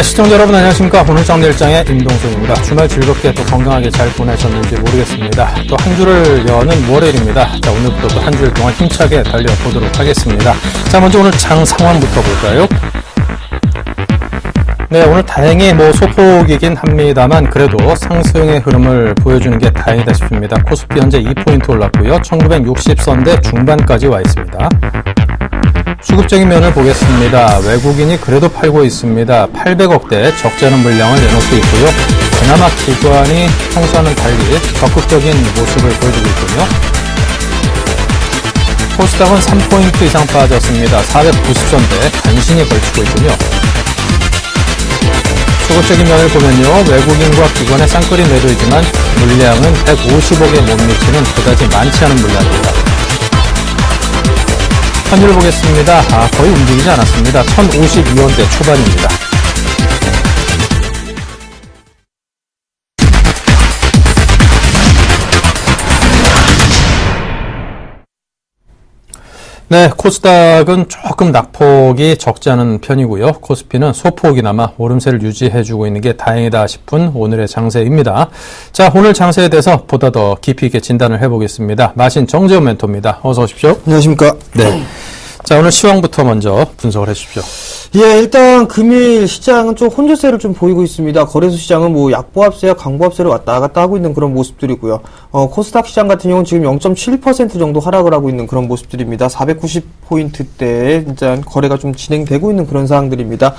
시청자 여러분 안녕하십니까. 오늘 장내일장의 임동석입니다. 주말 즐겁게 또 건강하게 잘 보내셨는지 모르겠습니다. 또 한 주를 여는 월요일입니다. 자, 오늘부터 또 한 주일 동안 힘차게 달려보도록 하겠습니다. 자, 먼저 오늘 장 상황부터 볼까요? 네, 오늘 다행히 소폭이긴 합니다만 그래도 상승의 흐름을 보여주는 게 다행이다 싶습니다. 코스피 현재 2포인트 올랐고요. 1960선대 중반까지 와 있습니다. 수급적인 면을 보겠습니다. 외국인이 그래도 팔고 있습니다. 800억대 적지 않은 물량을 내놓고 있고요. 그나마 기관이 평소와는 달리 적극적인 모습을 보여주고 있군요. 코스닥은 3포인트 이상 빠졌습니다. 490선대 간신히 걸치고 있군요. 수급적인 면을 보면요. 외국인과 기관의 쌍끌이 매도이지만 물량은 150억에 못 미치는 그다지 많지 않은 물량입니다. 환율을 보겠습니다. 거의 움직이지 않았습니다. 1052원대 초반입니다. 네, 코스닥은 조금 낙폭이 적지 않은 편이고요. 코스피는 소폭이나마 오름세를 유지해주고 있는 게 다행이다 싶은 오늘의 장세입니다. 자, 오늘 장세에 대해서 보다 더 깊이 있게 진단을 해보겠습니다. 마신 정재훈 멘토입니다. 어서 오십시오. 안녕하십니까. 네. 자, 오늘 시황부터 먼저 분석을 해주십시오. 예, 일단 금일 시장은 좀 혼조세를 좀 보이고 있습니다. 거래소 시장은 약보합세와 강보합세를 왔다 갔다 하고 있는 그런 모습들이고요. 코스닥 시장 같은 경우는 지금 0.7% 정도 하락을 하고 있는 그런 모습들입니다. 490포인트대에 일단 거래가 좀 진행되고 있는 그런 상황들입니다.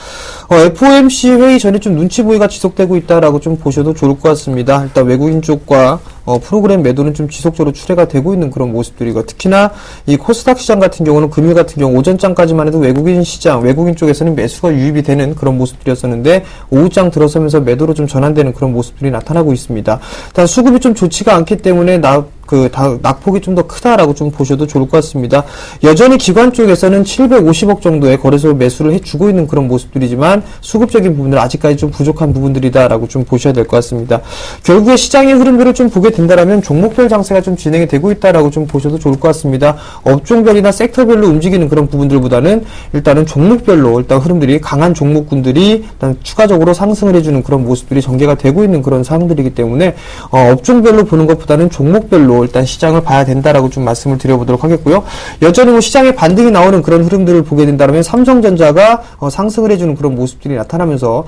FOMC 회의 전에 좀 눈치 보기가 지속되고 있다라고 좀 보셔도 좋을 것 같습니다. 일단 외국인 쪽과 프로그램 매도는 좀 지속적으로 출회가 되고 있는 그런 모습들이고, 특히나 이 코스닥 시장 같은 경우는 금일 같은 경우 오전장까지만 해도 외국인 시장, 외국인 쪽에서는 매수가 유입이 되는 그런 모습들이었었는데 오후장 들어서면서 매도로 좀 전환되는 그런 모습들이 나타나고 있습니다. 일단 수급이 좀 좋지가 않기 때문에 낙폭이 좀 더 크다라고 좀 보셔도 좋을 것 같습니다. 여전히 기관 쪽에서는 750억 정도의 거래소 매수를 해주고 있는 그런 모습들이지만 수급적인 부분은 아직까지 좀 부족한 부분들이다라고 좀 보셔야 될 것 같습니다. 결국에 시장의 흐름들을 좀 보게 된다라면 종목별 장세가 좀 진행이 되고 있다라고 좀 보셔도 좋을 것 같습니다. 업종별이나 섹터별로 움직이는 그런 부분들보다는 일단은 종목별로 일단 흐름들이 강한 종목군들이 일단 추가적으로 상승을 해주는 그런 모습들이 전개가 되고 있는 그런 상황들이기 때문에 업종별로 보는 것보다는 종목별로 일단 시장을 봐야 된다라고 좀 말씀을 드려보도록 하겠고요. 여전히 시장에 반등이 나오는 그런 흐름들을 보게 된다면 삼성전자가 상승을 해주는 그런 모습들이 나타나면서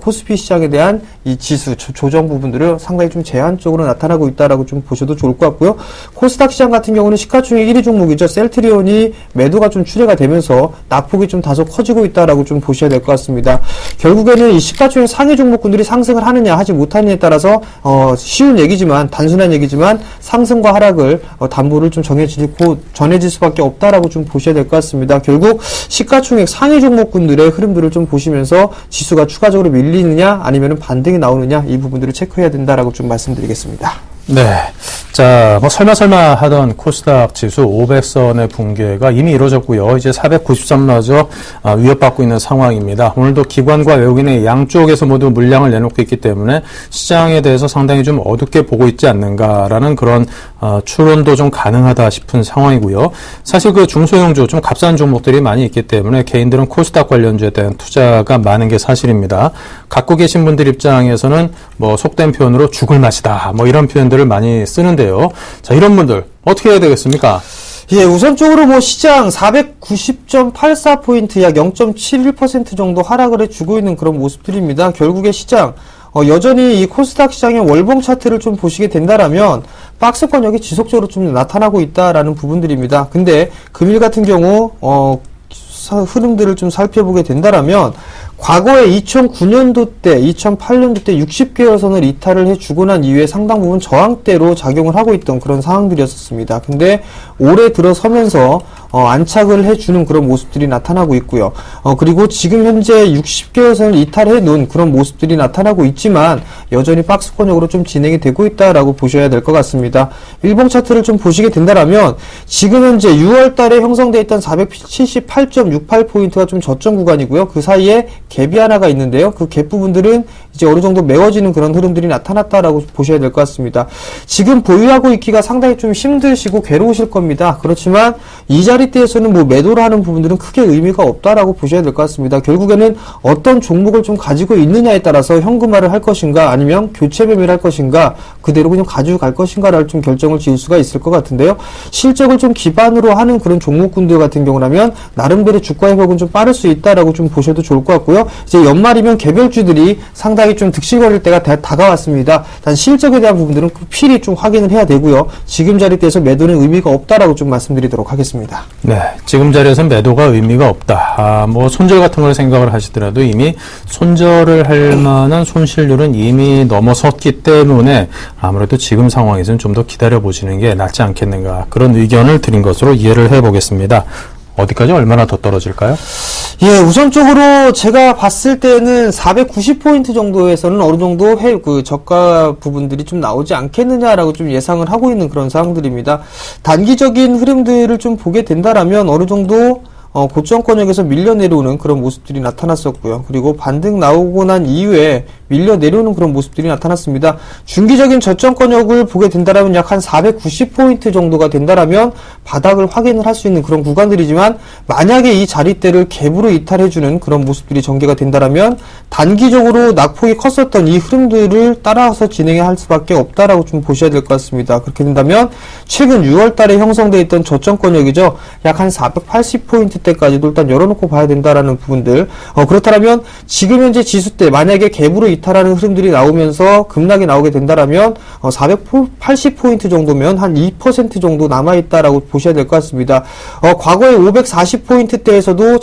코스피 시장에 대한 이 지수 조정 부분들을 상당히 좀 제한적으로 나타나고 있다라고 좀 보셔도 좋을 것 같고요. 코스닥 시장 같은 경우는 시가총액 1위 종목이죠. 셀트리온이 매도가 좀 출회가 되면서 낙폭이 좀 다소 커지고 있다라고 좀 보셔야 될 것 같습니다. 결국에는 이 시가총액 상위 종목군들이 상승을 하느냐 하지 못하느냐에 따라서 쉬운 얘기지만 단순한 얘기지만 상승과 하락을 담보를 좀 전해질 수밖에 없다라고 좀 보셔야 될 것 같습니다. 결국 시가총액 상위 종목군들의 흐름들을 좀 보시면서 지수가 추가적으로 밀리느냐 아니면 반등이 나오느냐 이 부분들을 체크해야 된다라고 좀 말씀드리겠습니다. 네. 자, 설마 하던 코스닥 지수 500선의 붕괴가 이미 이루어졌고요. 이제 493마저 위협받고 있는 상황입니다. 오늘도 기관과 외국인의 양쪽에서 모두 물량을 내놓고 있기 때문에 시장에 대해서 상당히 좀 어둡게 보고 있지 않는가라는 그런 추론도 좀 가능하다 싶은 상황이고요. 사실 중소형주 좀 값싼 종목들이 많이 있기 때문에 개인들은 코스닥 관련주에 대한 투자가 많은 게 사실입니다. 갖고 계신 분들 입장에서는 속된 표현으로 죽을 맛이다 이런 표현들을 많이 쓰는데요. 자, 이런 분들 어떻게 해야 되겠습니까? 예, 우선적으로 시장 490.84포인트 약 0.71% 정도 하락을 해주고 있는 그런 모습들입니다. 결국에 시장 여전히 이 코스닥 시장의 월봉 차트를 좀 보시게 된다라면 박스권역이 지속적으로 좀 나타나고 있다라는 부분들입니다. 근데 금일 같은 경우 흐름들을 좀 살펴보게 된다라면 과거에 2009년도 때, 2008년도 때 60개월선을 이탈을 해주고 난 이후에 상당 부분 저항대로 작용을 하고 있던 그런 상황들이었습니다. 근데 올해 들어서면서 안착을 해주는 그런 모습들이 나타나고 있고요. 그리고 지금 현재 60개월선을 이탈해 놓은 그런 모습들이 나타나고 있지만 여전히 박스권역으로 좀 진행이 되고 있다라고 보셔야 될 것 같습니다. 일봉 차트를 좀 보시게 된다면 지금 현재 6월 달에 형성되어 있던 478.68포인트가 좀 저점 구간이고요. 그 사이에 갭이 하나가 있는데요. 그 갭 부분들은 이제 어느 정도 메워지는 그런 흐름들이 나타났다라고 보셔야 될 것 같습니다. 지금 보유하고 있기가 상당히 좀 힘드시고 괴로우실 겁니다. 그렇지만 이 자리대에서는 뭐 매도를 하는 부분들은 크게 의미가 없다라고 보셔야 될 것 같습니다. 결국에는 어떤 종목을 좀 가지고 있느냐에 따라서 현금화를 할 것인가 아니면 교체 매매를 할 것인가 그대로 그냥 가지고 갈 것인가를 좀 결정을 지을 수가 있을 것 같은데요. 실적을 좀 기반으로 하는 그런 종목군들 같은 경우라면 나름대로 주가 회복은 좀 빠를 수 있다라고 좀 보셔도 좋을 것 같고요. 이제 연말이면 개별주들이 상당히 좀 득실거릴 때가 다가왔습니다. 단 실적에 대한 부분들은 필히 좀 확인을 해야 되고요. 지금 자리대에서 매도는 의미가 없다라고 좀 말씀드리도록 하겠습니다. 네, 지금 자리에서 매도가 의미가 없다. 뭐 손절 같은 걸 생각을 하시더라도 이미 손절을 할 만한 손실률은 이미 넘어섰기 때문에 아무래도 지금 상황에서는 좀 더 기다려 보시는 게 낫지 않겠는가 그런 의견을 드린 것으로 이해를 해보겠습니다. 어디까지 얼마나 더 떨어질까요? 예, 우선적으로 제가 봤을 때는 490포인트 정도에서는 어느 정도 저가 부분들이 좀 나오지 않겠느냐라고 좀 예상을 하고 있는 그런 상황들입니다. 단기적인 흐름들을 좀 보게 된다라면 어느 정도 고점권역에서 밀려 내려오는 그런 모습들이 나타났었고요. 그리고 반등 나오고 난 이후에 밀려 내려오는 그런 모습들이 나타났습니다. 중기적인 저점권역을 보게 된다라면 약 한 490포인트 정도가 된다라면 바닥을 확인을 할 수 있는 그런 구간들이지만 만약에 이 자리대를 갭으로 이탈해주는 그런 모습들이 전개가 된다라면 단기적으로 낙폭이 컸었던 이 흐름들을 따라서 진행해야 할 수밖에 없다라고 좀 보셔야 될 것 같습니다. 그렇게 된다면 최근 6월 달에 형성되어 있던 저점권역이죠. 약 한 480포인트 때까지도 일단 열어놓고 봐야 된다라는 부분들. 그렇다면 지금 현재 지수대 만약에 갭으로 이탈하는 흐름들이 나오면서 급락이 나오게 된다라면 480포인트 정도면 한 2% 정도 남아있다라고 보셔야 될 것 같습니다. 과거에 540포인트 대에서도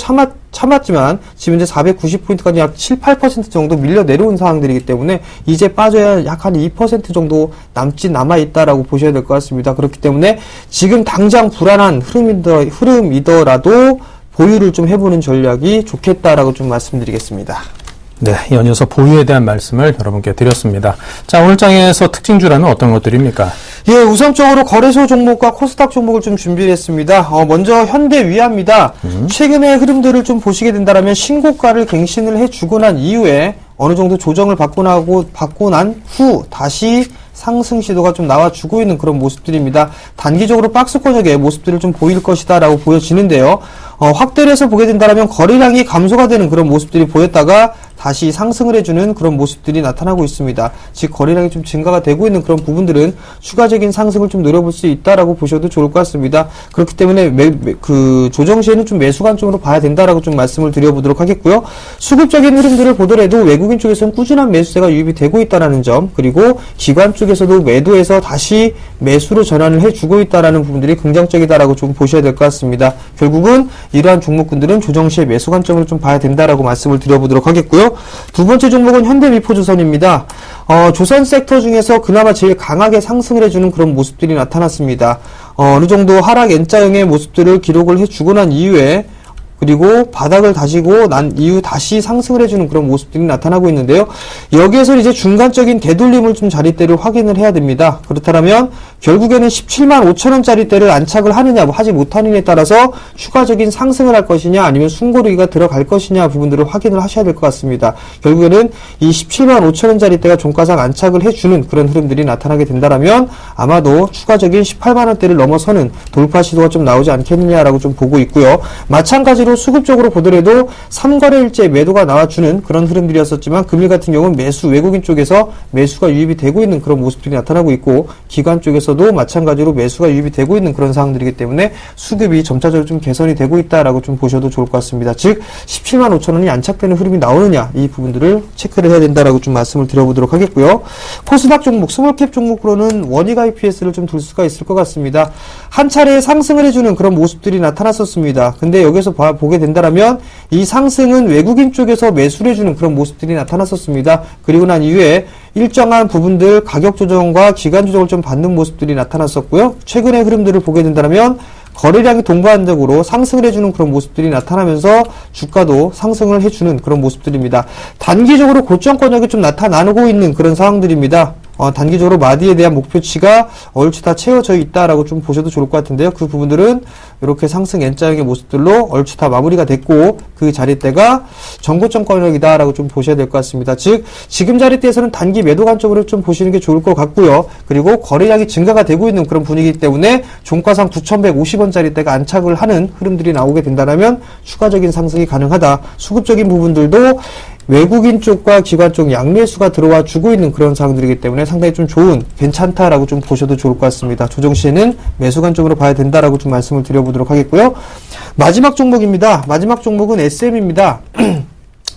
참았지만 지금 이제 490포인트까지 약 7, 8% 정도 밀려 내려온 상황들이기 때문에 이제 빠져야 약 한 2% 정도 남아있다라고 보셔야 될 것 같습니다. 그렇기 때문에 지금 당장 불안한 흐름이더라도 보유를 좀 해보는 전략이 좋겠다라고 좀 말씀드리겠습니다. 네, 이어서 보유에 대한 말씀을 여러분께 드렸습니다. 자, 오늘 장에서 특징주라면 어떤 것들입니까? 예, 우선적으로 거래소 종목과 코스닥 종목을 좀 준비를 했습니다. 먼저 현대위아입니다. 최근의 흐름들을 좀 보시게 된다면 신고가를 갱신을 해주고 난 이후에 어느 정도 조정을 받고 난 후 다시 상승 시도가 좀 나와주고 있는 그런 모습들입니다. 단기적으로 박스권역의 모습들을 좀 보일 것이다라고 보여지는데요. 확대를 해서 보게 된다면 거래량이 감소가 되는 그런 모습들이 보였다가 다시 상승을 해주는 그런 모습들이 나타나고 있습니다. 즉 거래량이 좀 증가가 되고 있는 그런 부분들은 추가적인 상승을 좀 노려볼 수 있다라고 보셔도 좋을 것 같습니다. 그렇기 때문에 그 조정 시에는 좀 매수 관점으로 봐야 된다라고 좀 말씀을 드려보도록 하겠고요. 수급적인 흐름들을 보더라도 외국인 쪽에서는 꾸준한 매수세가 유입이 되고 있다라는 점, 그리고 기관 쪽에서도 매도해서 다시 매수로 전환을 해주고 있다라는 부분들이 긍정적이다라고 좀 보셔야 될 것 같습니다. 결국은 이러한 종목군들은 조정 시에 매수 관점으로 좀 봐야 된다라고 말씀을 드려보도록 하겠고요. 두 번째 종목은 현대미포조선입니다. 조선 섹터 중에서 그나마 제일 강하게 상승을 해주는 그런 모습들이 나타났습니다. 어느 정도 하락 N자형의 모습들을 기록을 해주고 난 이후에 그리고 바닥을 다지고 난 이후 다시 상승을 해주는 그런 모습들이 나타나고 있는데요. 여기에서 이제 중간적인 되돌림을 좀 자리대를 확인을 해야 됩니다. 그렇다면 결국에는 17만 5천원짜리대를 안착을 하느냐 하지 못하느냐에 따라서 추가적인 상승을 할 것이냐 아니면 숨고르기가 들어갈 것이냐 부분들을 확인을 하셔야 될 것 같습니다. 결국에는 이 17만 5천원짜리대가 종가상 안착을 해주는 그런 흐름들이 나타나게 된다면 아마도 추가적인 18만원대를 넘어서는 돌파 시도가 좀 나오지 않겠느냐라고 좀 보고 있고요. 마찬가지로 수급적으로 보더라도 3거래일째 매도가 나와주는 그런 흐름들이었었지만 금일 같은 경우는 외국인 쪽에서 매수가 유입이 되고 있는 그런 모습들이 나타나고 있고 기관 쪽에서도 마찬가지로 매수가 유입이 되고 있는 그런 상황들이기 때문에 수급이 점차적으로 좀 개선이 되고 있다라고 좀 보셔도 좋을 것 같습니다. 즉 17만 5천원이 안착되는 흐름이 나오느냐 이 부분들을 체크를 해야 된다라고 좀 말씀을 드려보도록 하겠고요. 코스닥 종목, 스몰캡 종목으로는 원익 IPS를 좀 둘 수가 있을 것 같습니다. 한 차례 상승을 해주는 그런 모습들이 나타났었습니다. 근데 여기서 보게 된다면 이 상승은 외국인 쪽에서 매수를 해주는 그런 모습들이 나타났었습니다. 그리고 난 이후에 일정한 부분들 가격 조정과 기간 조정을 좀 받는 모습들이 나타났었고요. 최근의 흐름들을 보게 된다면 거래량이 동반적으로 상승을 해주는 그런 모습들이 나타나면서 주가도 상승을 해주는 그런 모습들입니다. 단기적으로 고점권역이 좀 나타나고 있는 그런 상황들입니다. 단기적으로 마디에 대한 목표치가 얼추 다 채워져 있다라고 좀 보셔도 좋을 것 같은데요. 그 부분들은 이렇게 상승 N자형의 모습들로 얼추 다 마무리가 됐고 그 자리대가 정고점권역이다라고 좀 보셔야 될 것 같습니다. 즉 지금 자리대에서는 단기 매도 관점으로 좀 보시는 게 좋을 것 같고요. 그리고 거래량이 증가가 되고 있는 그런 분위기이기 때문에 종가상 9,150원짜리대가 안착을 하는 흐름들이 나오게 된다면 추가적인 상승이 가능하다. 수급적인 부분들도 외국인 쪽과 기관 쪽 양매수가 들어와 주고 있는 그런 상황들이기 때문에 상당히 좀 좋은, 괜찮다라고 좀 보셔도 좋을 것 같습니다. 조정 시에는 매수 관점으로 봐야 된다라고 좀 말씀을 드려보도록 하겠고요. 마지막 종목입니다. 마지막 종목은 SM입니다.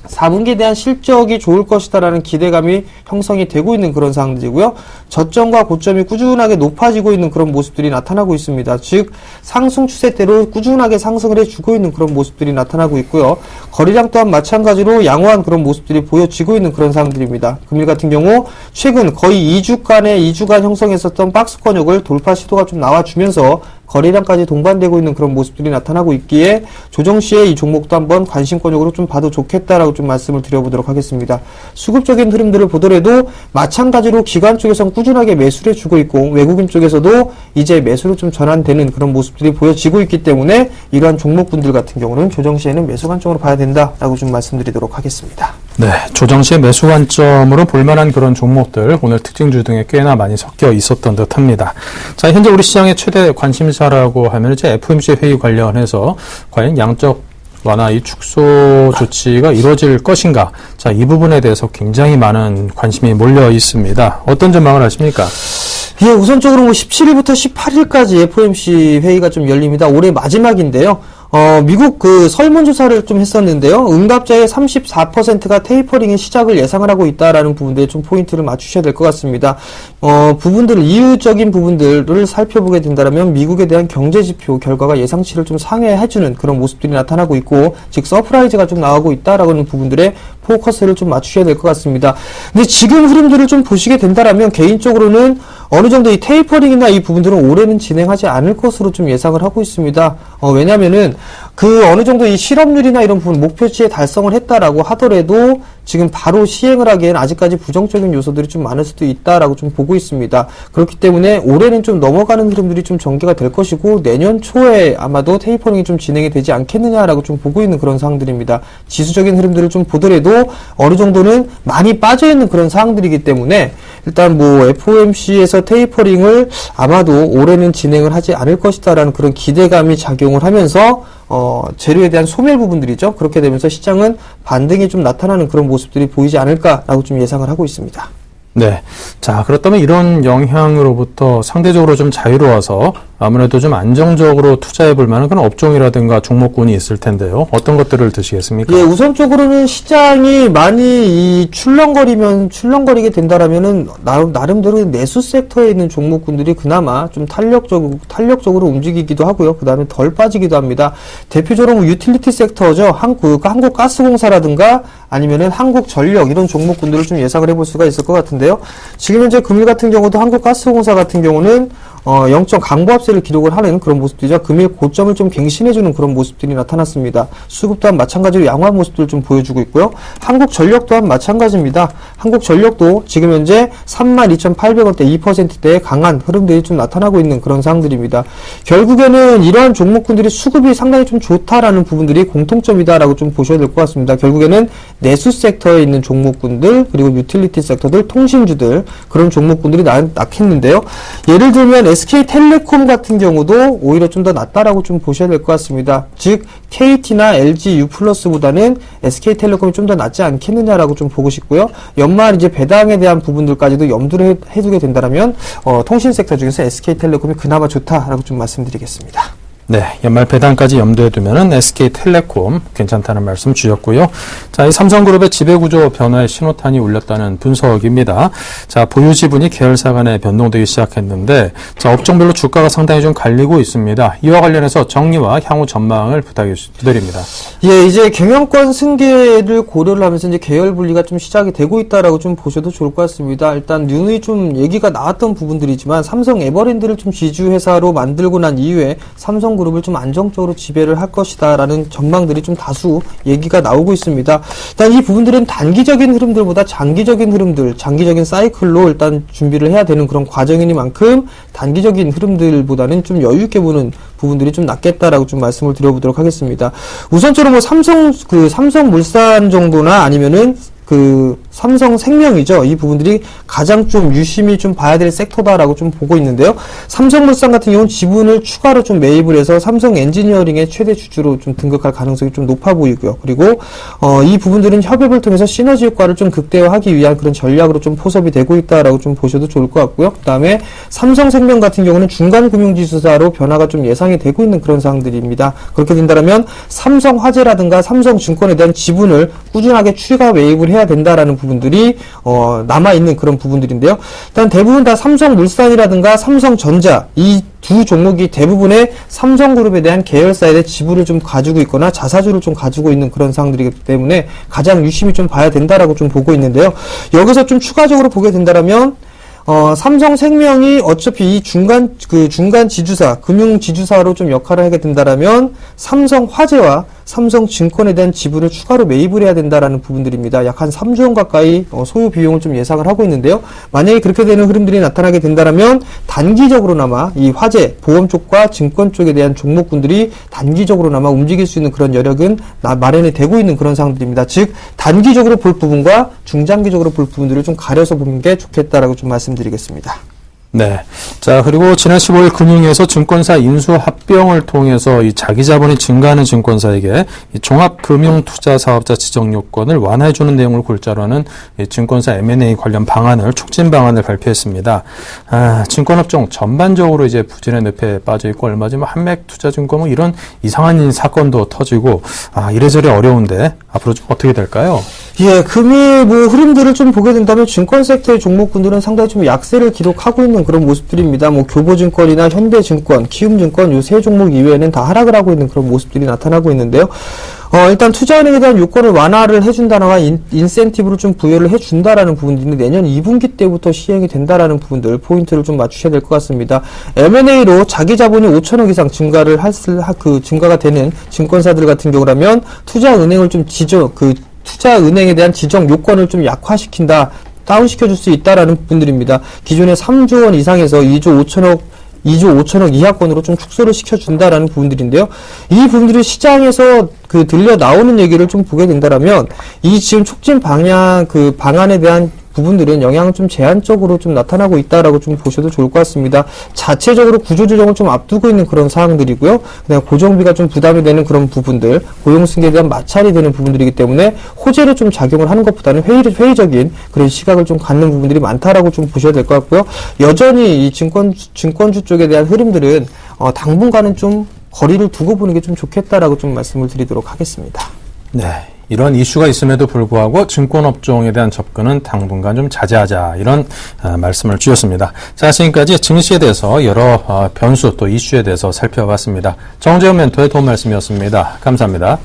4분기에 대한 실적이 좋을 것이다라는 기대감이 형성이 되고 있는 그런 상황들이고요. 저점과 고점이 꾸준하게 높아지고 있는 그런 모습들이 나타나고 있습니다. 즉 상승 추세대로 꾸준하게 상승을 해주고 있는 그런 모습들이 나타나고 있고요. 거래량 또한 마찬가지로 양호한 그런 모습들이 보여지고 있는 그런 상황들입니다. 금일 같은 경우 최근 거의 2주간 형성했었던 박스권역을 돌파 시도가 좀 나와주면서 거래량까지 동반되고 있는 그런 모습들이 나타나고 있기에 조정 시에 이 종목도 한번 관심권역으로 좀 봐도 좋겠다라고 좀 말씀을 드려보도록 하겠습니다. 수급적인 흐름들을 보더라도 마찬가지로 기관 쪽에서는 꾸준하게 매수를 해주고 있고 외국인 쪽에서도 이제 매수로 좀 전환되는 그런 모습들이 보여지고 있기 때문에 이러한 종목군들 같은 경우는 조정 시에는 매수 관점으로 봐야 된다라고 좀 말씀드리도록 하겠습니다. 네, 조정 시에 매수 관점으로 볼만한 그런 종목들 오늘 특징주 등에 꽤나 많이 섞여 있었던 듯합니다. 자, 현재 우리 시장의 최대 관심사라고 하면 이제 FOMC 회의 관련해서 과연 양적 완화 이 축소 조치가 이루어질 것인가? 자, 이 부분에 대해서 굉장히 많은 관심이 몰려 있습니다. 어떤 전망을 하십니까? 예, 우선적으로 17일부터 18일까지 FOMC 회의가 좀 열립니다. 올해 마지막인데요. 미국 그 설문조사를 좀 했었는데요. 응답자의 34%가 테이퍼링의 시작을 예상을 하고 있다라는 부분들에 좀 포인트를 맞추셔야 될 것 같습니다. 이유적인 부분들을 살펴보게 된다면 미국에 대한 경제지표 결과가 예상치를 좀 상회해주는 그런 모습들이 나타나고 있고, 즉, 서프라이즈가 좀 나오고 있다라고 하는 부분들에 포커스를 좀 맞추셔야 될 것 같습니다. 근데 지금 흐름들을 좀 보시게 된다면 개인적으로는 어느 정도 이 테이퍼링이나 이 부분들은 올해는 진행하지 않을 것으로 좀 예상을 하고 있습니다. 왜냐면은 그 어느 정도 이 실업률이나 이런 부분 목표치에 달성을 했다라고 하더라도 지금 바로 시행을 하기에는 아직까지 부정적인 요소들이 좀 많을 수도 있다라고 좀 보고 있습니다. 그렇기 때문에 올해는 좀 넘어가는 흐름들이 좀 전개가 될 것이고 내년 초에 아마도 테이퍼링이 좀 진행이 되지 않겠느냐라고 좀 보고 있는 그런 상황들입니다. 지수적인 흐름들을 좀 보더라도 어느 정도는 많이 빠져있는 그런 상황들이기 때문에 일단 FOMC에서 테이퍼링을 아마도 올해는 진행을 하지 않을 것이다라는 그런 기대감이 작용을 하면서 재료에 대한 소멸 부분들이죠. 그렇게 되면서 시장은 반등이 좀 나타나는 그런 모습들이 보이지 않을까라고 좀 예상을 하고 있습니다. 네. 자, 그렇다면 이런 영향으로부터 상대적으로 좀 자유로워서 아무래도 좀 안정적으로 투자해 볼 만한 그런 업종이라든가 종목군이 있을 텐데요. 어떤 것들을 드시겠습니까? 예, 우선적으로는 시장이 많이 출렁거리게 된다라면은 나름대로 내수 섹터에 있는 종목군들이 그나마 좀 탄력적으로 움직이기도 하고요. 그 다음에 덜 빠지기도 합니다. 대표적으로 유틸리티 섹터죠. 한국가스공사라든가 아니면은 한국전력 이런 종목군들을 좀 예상을 해볼 수가 있을 것 같은데요. 지금 현재 금일 같은 경우도 한국가스공사 같은 경우는 0점 강보합세를 기록을 하는 그런 모습들이죠. 금일 고점을 좀 갱신해주는 그런 모습들이 나타났습니다. 수급 또한 마찬가지로 양호한 모습들을 좀 보여주고 있고요. 한국전력 또한 마찬가지입니다. 한국전력도 지금 현재 32,800원대 2%대의 강한 흐름들이 좀 나타나고 있는 그런 상황들입니다. 결국에는 이러한 종목군들이 수급이 상당히 좀 좋다라는 부분들이 공통점이다라고 좀 보셔야 될 것 같습니다. 결국에는 내수 섹터에 있는 종목군들 그리고 유틸리티 섹터들, 통신주들 그런 종목군들이 낳겠는데요. 예를 들면 SK텔레콤 같은 경우도 오히려 좀 더 낫다라고 좀 보셔야 될 것 같습니다. 즉 KT나 LG U+보다는 SK텔레콤이 좀 더 낫지 않겠느냐라고 좀 보고 싶고요. 연말 이제 배당에 대한 부분들까지도 염두를 해두게 된다면 통신 섹터 중에서 SK텔레콤이 그나마 좋다라고 좀 말씀드리겠습니다. 네, 연말 배당까지 염두에 두면은 SK텔레콤 괜찮다는 말씀 주셨고요. 자, 이 삼성그룹의 지배구조 변화에 신호탄이 울렸다는 분석입니다. 자, 보유 지분이 계열사 간에 변동되기 시작했는데, 자, 업종별로 주가가 상당히 좀 갈리고 있습니다. 이와 관련해서 정리와 향후 전망을 부탁드립니다. 예, 이제 경영권 승계를 고려를 하면서 이제 계열 분리가 좀 시작이 되고 있다라고 좀 보셔도 좋을 것 같습니다. 일단 누누이 좀 얘기가 나왔던 부분들이지만 삼성 에버랜드를 좀 지주회사로 만들고 난 이후에 삼성그룹 삼성그룹을 좀 안정적으로 지배를 할 것이다라는 전망들이 좀 다수 얘기가 나오고 있습니다. 일단 이 부분들은 단기적인 흐름들보다 장기적인 흐름들, 장기적인 사이클로 일단 준비를 해야 되는 그런 과정이니만큼 단기적인 흐름들보다는 좀 여유 있게 보는 부분들이 좀 낫겠다라고 좀 말씀을 드려보도록 하겠습니다. 우선적으로 뭐 삼성물산 정도나 아니면은 삼성생명이죠. 이 부분들이 가장 좀 유심히 좀 봐야 될 섹터다라고 좀 보고 있는데요. 삼성물산 같은 경우는 지분을 추가로 좀 매입을 해서 삼성 엔지니어링의 최대 주주로 좀 등극할 가능성이 좀 높아 보이고요. 그리고 이 부분들은 협업을 통해서 시너지 효과를 좀 극대화하기 위한 그런 전략으로 좀 포섭이 되고 있다라고 좀 보셔도 좋을 것 같고요. 그다음에 삼성생명 같은 경우는 중간 금융지주사로 변화가 좀 예상이 되고 있는 그런 사항들입니다. 그렇게 된다면 삼성화재라든가 삼성증권에 대한 지분을 꾸준하게 추가 매입을 해야 된다라는 부분들이 남아있는 그런 부분들인데요. 일단 대부분 다 삼성물산이라든가 삼성전자 이 두 종목이 대부분의 삼성그룹에 대한 계열사에 대한 지분을 좀 가지고 있거나 자사주를 좀 가지고 있는 그런 상황들이기 때문에 가장 유심히 좀 봐야 된다라고 좀 보고 있는데요. 여기서 좀 추가적으로 보게 된다면 삼성생명이 어차피 이 중간 지주사, 금융 지주사로 좀 역할을 하게 된다라면 삼성화재와 삼성증권에 대한 지분을 추가로 매입을 해야 된다라는 부분들입니다. 약 한 3조 원 가까이 소요 비용을 좀 예상을 하고 있는데요. 만약에 그렇게 되는 흐름들이 나타나게 된다라면 단기적으로나마 이 화재, 보험 쪽과 증권 쪽에 대한 종목군들이 단기적으로나마 움직일 수 있는 그런 여력은 마련이 되고 있는 그런 상황들입니다. 즉 단기적으로 볼 부분과 중장기적으로 볼 부분들을 좀 가려서 보는 게 좋겠다라고 좀 말씀드리겠습니다. 네. 자, 그리고 지난 15일 금융위에서 증권사 인수 합병을 통해서 이 자기 자본이 증가하는 증권사에게 이 종합금융투자사업자 지정 요건을 완화해주는 내용을 골자로 하는 이 증권사 M&A 관련 방안을 촉진 방안을 발표했습니다. 증권업종 전반적으로 이제 부진의 늪에 빠져 있고 얼마 전 한맥투자증권 뭐 이런 이상한 사건도 터지고 이래저래 어려운데 앞으로 좀 어떻게 될까요? 예, 금일 흐름들을 좀 보게 된다면 증권 섹터의 종목군들은 상당히 좀 약세를 기록하고 있는 그런 모습들입니다. 교보증권이나 현대증권, 키움증권 요 세 종목 이외에는 다 하락을 하고 있는 그런 모습들이 나타나고 있는데요. 일단 투자은행에 대한 요건을 완화를 해준다거나 인센티브를 좀 부여를 해준다라는 부분들인데 내년 2분기 때부터 시행이 된다라는 부분들 포인트를 좀 맞추셔야 될 것 같습니다. M&A로 자기 자본이 5천억 이상 증가가 되는 증권사들 같은 경우라면 투자은행을 좀 투자은행에 대한 지정 요건을 좀 약화시킨다, 다운시켜줄 수 있다라는 부분들입니다. 기존의 3조 원 이상에서 2조 5천억 이하권으로 좀 축소를 시켜준다라는 부분들인데요. 이 부분들이 시장에서 들려 나오는 얘기를 좀 보게 된다라면 이 지금 촉진 방안에 대한 부분들은 영향은 좀 제한적으로 좀 나타나고 있다라고 좀 보셔도 좋을 것 같습니다. 자체적으로 구조조정을 좀 앞두고 있는 그런 사항들이고요. 그다음에 고정비가 좀 부담이 되는 그런 부분들, 고용승계에 대한 마찰이 되는 부분들이기 때문에 호재를 좀 작용을 하는 것보다는 회의적인 그런 시각을 좀 갖는 부분들이 많다라고 좀 보셔야 될 것 같고요. 여전히 이 증권주 쪽에 대한 흐름들은 당분간은 좀 거리를 두고 보는 게 좀 좋겠다라고 좀 말씀을 드리도록 하겠습니다. 네. 이런 이슈가 있음에도 불구하고 증권업종에 대한 접근은 당분간 좀 자제하자 이런 말씀을 주셨습니다. 자, 지금까지 증시에 대해서 여러 변수 또 이슈에 대해서 살펴봤습니다. 정재훈 멘토의 도움 말씀이었습니다. 감사합니다.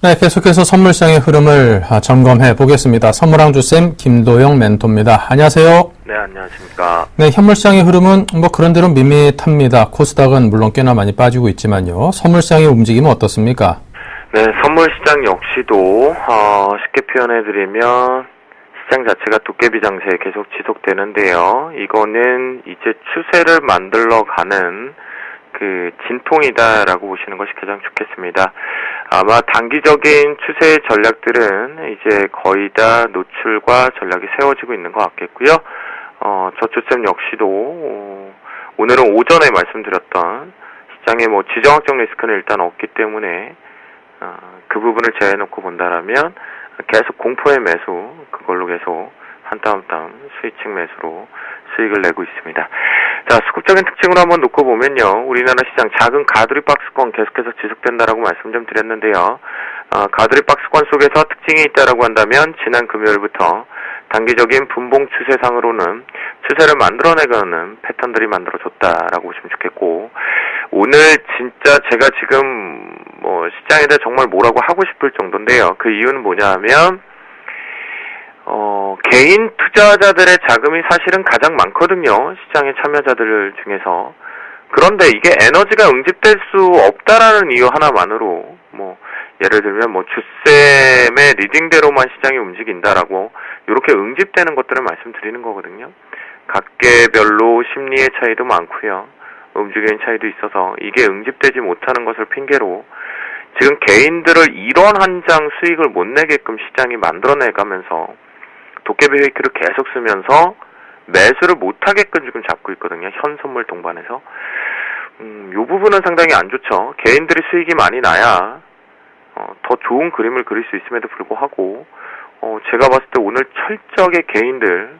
네, 계속해서 선물시장의 흐름을 점검해 보겠습니다. 선물왕주쌤 김도영 멘토입니다. 안녕하세요. 네, 안녕하십니까. 네, 현물시장의 흐름은 그런대로 밋밋합니다. 코스닥은 물론 꽤나 많이 빠지고 있지만요. 선물시장의 움직임은 어떻습니까? 네, 선물시장 역시도 쉽게 표현해드리면 시장 자체가 도깨비 장세 계속 지속되는데요. 이거는 이제 추세를 만들러가는 그 진통이다라고 보시는 것이 가장 좋겠습니다. 아마 단기적인 추세 전략들은 이제 거의 다 노출과 전략이 세워지고 있는 것 같겠고요. 저초점 역시도 오늘은 오전에 말씀드렸던 시장에 지정학적 리스크는 일단 없기 때문에 그 부분을 제외해놓고 본다라면 계속 공포의 매수, 그걸로 계속 한 땀 한 땀 스위칭 매수로 수익을 내고 있습니다. 자, 수급적인 특징으로 한번 놓고 보면요. 우리나라 시장 작은 가두리 박스권 계속해서 지속된다라고 말씀 좀 드렸는데요. 가두리 박스권 속에서 특징이 있다라고 한다면 지난 금요일부터 단기적인 분봉 추세상으로는 추세를 만들어내가는 패턴들이 만들어졌다라고 보시면 좋겠고, 오늘 진짜 제가 지금 시장에 대해 정말 뭐라고 하고 싶을 정도인데요. 그 이유는 뭐냐 하면 개인 투자자들의 자금이 사실은 가장 많거든요. 시장의 참여자들 중에서. 그런데 이게 에너지가 응집될 수 없다라는 이유 하나만으로 예를 들면 주쌤의 리딩대로만 시장이 움직인다라고 이렇게 응집되는 것들을 말씀드리는 거거든요. 각계별로 심리의 차이도 많고요. 움직이는 차이도 있어서 이게 응집되지 못하는 것을 핑계로 지금 개인들을 이런 한 장 수익을 못 내게끔 시장이 만들어내가면서 도깨비 페이크를 계속 쓰면서 매수를 못하게끔 지금 잡고 있거든요. 현 선물 동반해서. 이 부분은 상당히 안 좋죠. 개인들이 수익이 많이 나야 더 좋은 그림을 그릴 수 있음에도 불구하고 제가 봤을 때 오늘 철저하게 개인들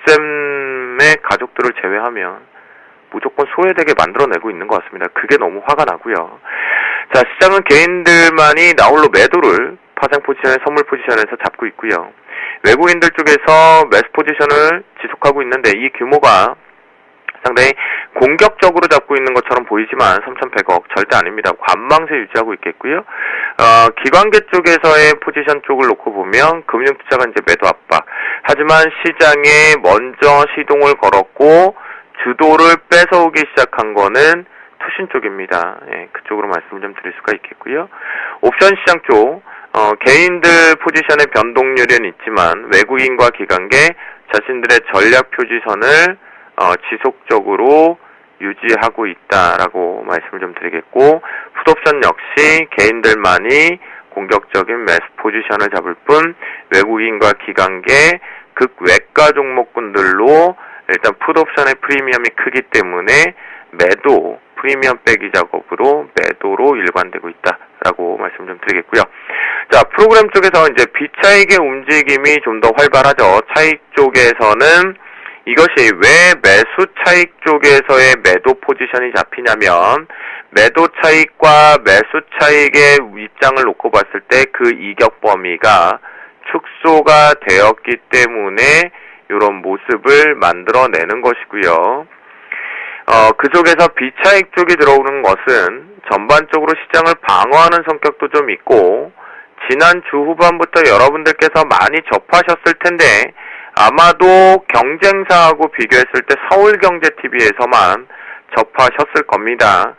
주쌤의 가족들을 제외하면 무조건 소외되게 만들어내고 있는 것 같습니다. 그게 너무 화가 나고요. 자, 시장은 개인들만이 나홀로 매도를 파생 포지션에 선물 포지션에서 잡고 있고요. 외국인들 쪽에서 매수 포지션을 지속하고 있는데 이 규모가 상당히 공격적으로 잡고 있는 것처럼 보이지만 3,100억 절대 아닙니다. 관망세 유지하고 있겠고요. 기관계 쪽에서의 포지션 쪽을 놓고 보면 금융투자가 이제 매도 압박. 하지만 시장에 먼저 시동을 걸었고 주도를 뺏어오기 시작한 거는 투신 쪽입니다. 예, 그쪽으로 말씀을 좀 드릴 수가 있겠고요. 옵션 시장 쪽 개인들 포지션의 변동률은 있지만 외국인과 기관계 자신들의 전략 표지선을 지속적으로 유지하고 있다라고 말씀을 좀 드리겠고, 풋옵션 역시 개인들만이 공격적인 매수 포지션을 잡을 뿐 외국인과 기관계 극외과 종목군들로 일단 풋옵션의 프리미엄이 크기 때문에 매도 프리미엄 빼기 작업으로 매도로 일관되고 있다라고 말씀 좀 드리겠고요. 자, 프로그램 쪽에서 이제 비차익의 움직임이 좀 더 활발하죠. 차익 쪽에서는 이것이 왜 매수 차익 쪽에서의 매도 포지션이 잡히냐면 매도 차익과 매수 차익의 입장을 놓고 봤을 때 그 이격 범위가 축소가 되었기 때문에 이런 모습을 만들어내는 것이고요. 그 속에서 비차익 쪽이 들어오는 것은 전반적으로 시장을 방어하는 성격도 좀 있고, 지난 주 후반부터 여러분들께서 많이 접하셨을 텐데 아마도 경쟁사하고 비교했을 때 서울경제TV에서만 접하셨을 겁니다.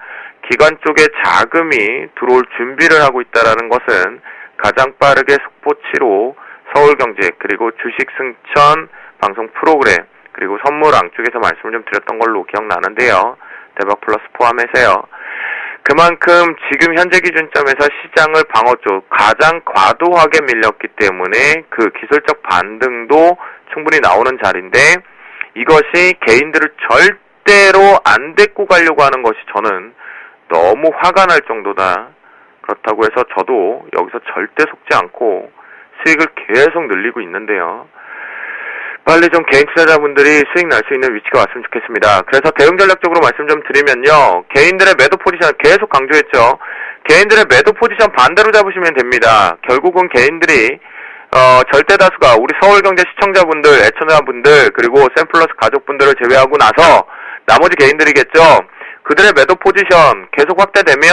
기관 쪽에 자금이 들어올 준비를 하고 있다는 것은 가장 빠르게 속보치로 서울경제 그리고 주식승천 방송 프로그램 그리고 선물왕 쪽에서 말씀을 좀 드렸던 걸로 기억나는데요. 대박 플러스 포함해서요. 그만큼 지금 현재 기준점에서 시장을 방어 쪽 가장 과도하게 밀렸기 때문에 그 기술적 반등도 충분히 나오는 자리인데 이것이 개인들을 절대로 안 데리고 가려고 하는 것이 저는 너무 화가 날 정도다. 그렇다고 해서 저도 여기서 절대 속지 않고 수익을 계속 늘리고 있는데요. 빨리 좀 개인 투자자분들이 수익 날 수 있는 위치가 왔으면 좋겠습니다. 그래서 대응 전략적으로 말씀 좀 드리면요. 개인들의 매도 포지션 계속 강조했죠. 개인들의 매도 포지션 반대로 잡으시면 됩니다. 결국은 개인들이 절대 다수가 우리 서울경제 시청자분들, 애청자분들 그리고 샘플러스 가족분들을 제외하고 나서 나머지 개인들이겠죠. 그들의 매도 포지션 계속 확대되면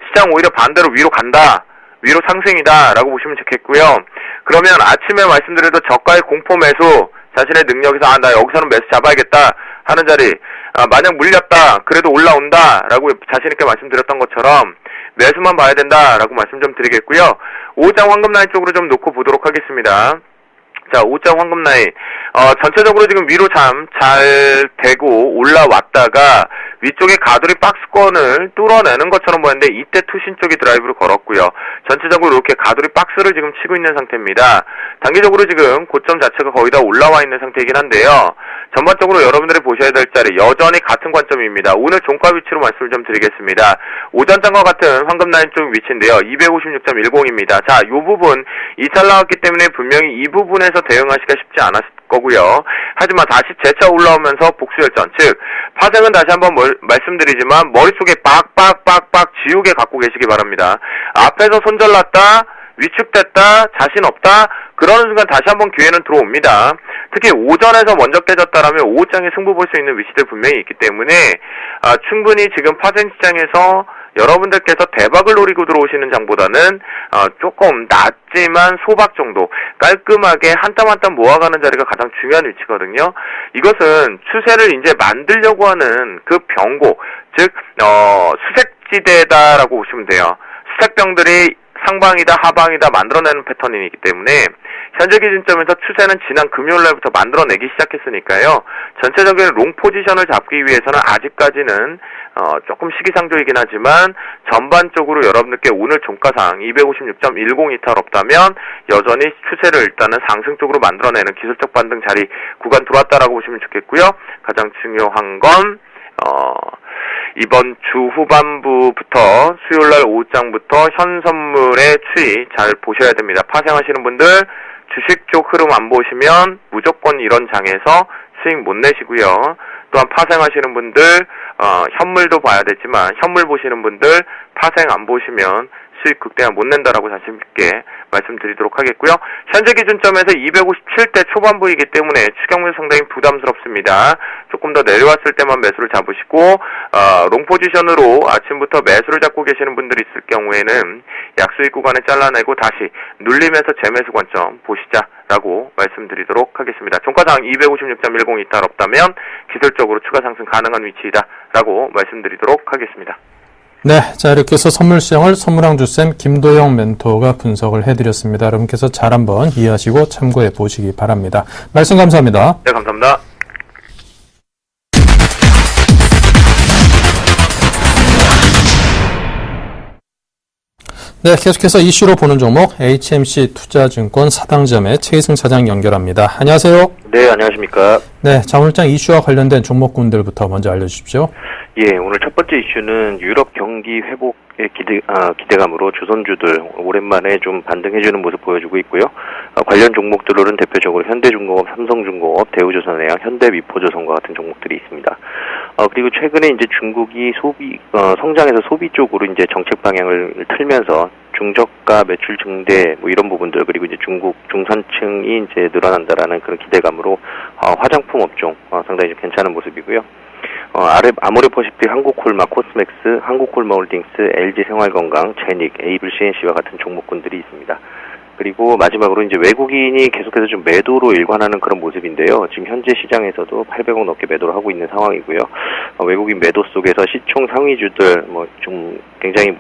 시장 오히려 반대로 위로 간다 위로 상승이다라고 보시면 좋겠고요. 그러면 아침에 말씀드려도 저가의 공포 매수, 자신의 능력에서 나 여기서는 매수 잡아야겠다 하는 자리, 만약 물렸다 그래도 올라온다라고 자신있게 말씀드렸던 것처럼 매수만 봐야 된다라고 말씀 좀 드리겠고요. 5장 황금 라인 쪽으로 좀 놓고 보도록 하겠습니다. 자, 5장 황금 라인. 전체적으로 지금 위로 잘 되고 올라왔다가 위쪽에 가돌이 박스권을 뚫어내는 것처럼 보였는데 이때 투신 쪽이 드라이브를 걸었고요. 전체적으로 이렇게 가돌이 박스를 지금 치고 있는 상태입니다. 단기적으로 지금 고점 자체가 거의 다 올라와 있는 상태이긴 한데요. 전반적으로 여러분들이 보셔야 될 자리 여전히 같은 관점입니다. 오늘 종가 위치로 말씀을 좀 드리겠습니다. 오전장과 같은 황금 라인 쪽 위치인데요. 256.10입니다. 자, 이 부분 2차 나왔기 때문에 분명히 이 부분에서 대응하시기가 쉽지 않았을 거고요. 하지만 다시 재차 올라오면서 복수열전, 즉 파생은 다시 한번 말씀드리지만 머릿속에 빡빡빡빡 지우개 갖고 계시기 바랍니다. 앞에서 손절났다, 위축됐다, 자신 없다, 그러는 순간 다시 한번 기회는 들어옵니다. 특히 오전에서 먼저 깨졌다라면 오후장에 승부 볼 수 있는 위치들 분명히 있기 때문에 충분히 지금 파생 시장에서 여러분들께서 대박을 노리고 들어오시는 장보다는 조금 낮지만 소박 정도 깔끔하게 한 땀 한 땀 모아가는 자리가 가장 중요한 위치거든요. 이것은 추세를 이제 만들려고 하는 그 병고, 즉 수색지대다라고 보시면 돼요. 수색병들이 상방이다 하방이다 만들어내는 패턴이기 때문에 현재 기준점에서 추세는 지난 금요일날부터 만들어내기 시작했으니까요. 전체적인 롱 포지션을 잡기 위해서는 아직까지는 조금 시기상조이긴 하지만 전반적으로 여러분들께 오늘 종가상 256.10이 탈없다면 여전히 추세를 일단은 상승 쪽으로 만들어내는 기술적 반등 자리 구간 들어왔다라고 보시면 좋겠고요. 가장 중요한 건 이번 주 후반부부터 수요일날 오후장부터 현 선물의 추이 잘 보셔야 됩니다. 파생하시는 분들 주식 쪽 흐름 안 보시면 무조건 이런 장에서 수익 못 내시고요. 또한 파생하시는 분들 현물도 봐야 되지만 현물 보시는 분들 파생 안 보시면 수익 극대화 못 낸다라고 자신 있게 말씀드리도록 하겠고요. 현재 기준점에서 257대 초반부이기 때문에 추격률 상당히 부담스럽습니다. 조금 더 내려왔을 때만 매수를 잡으시고 롱 포지션으로 아침부터 매수를 잡고 계시는 분들이 있을 경우에는 약수익 구간에 잘라내고 다시 눌리면서 재매수 관점 보시자라고 말씀드리도록 하겠습니다. 종가상 256.10 이탈 없다면 기술적으로 추가 상승 가능한 위치이다라고 말씀드리도록 하겠습니다. 네, 자 이렇게 해서 선물시장을 선물왕주쌤 김도영 멘토가 분석을 해드렸습니다. 여러분께서 잘 한번 이해하시고 참고해 보시기 바랍니다. 말씀 감사합니다. 네, 감사합니다. 네, 계속해서 이슈로 보는 종목 HMC 투자증권 사당점의 최희승 차장 연결합니다. 안녕하세요. 네, 안녕하십니까. 네, 장울장 이슈와 관련된 종목군들부터 먼저 알려주십시오. 예, 오늘 첫 번째 이슈는 유럽 경기 회복의 기대감으로 조선주들 오랜만에 좀 반등해주는 모습 보여주고 있고요. 관련 종목들로는 대표적으로 현대중공업, 삼성중공업, 대우조선해양, 현대미포조선과 같은 종목들이 있습니다. 그리고 최근에 이제 중국이 성장해서 소비 쪽으로 이제 정책 방향을 틀면서 중저가 매출 증대 뭐 이런 부분들, 그리고 이제 중국 중산층이 이제 늘어난다라는 그런 기대감으로 화장품 업종 상당히 좀 괜찮은 모습이고요. 아모레퍼시픽, 한국콜마, 코스맥스, 한국콜마홀딩스, LG생활건강, 제닉, 에이블CNC와 같은 종목군들이 있습니다. 그리고 마지막으로 이제 외국인이 계속해서 좀 매도로 일관하는 그런 모습인데요. 지금 현재 시장에서도 800억 넘게 매도를 하고 있는 상황이고요. 외국인 매도 속에서 시총 상위주들 좀 굉장히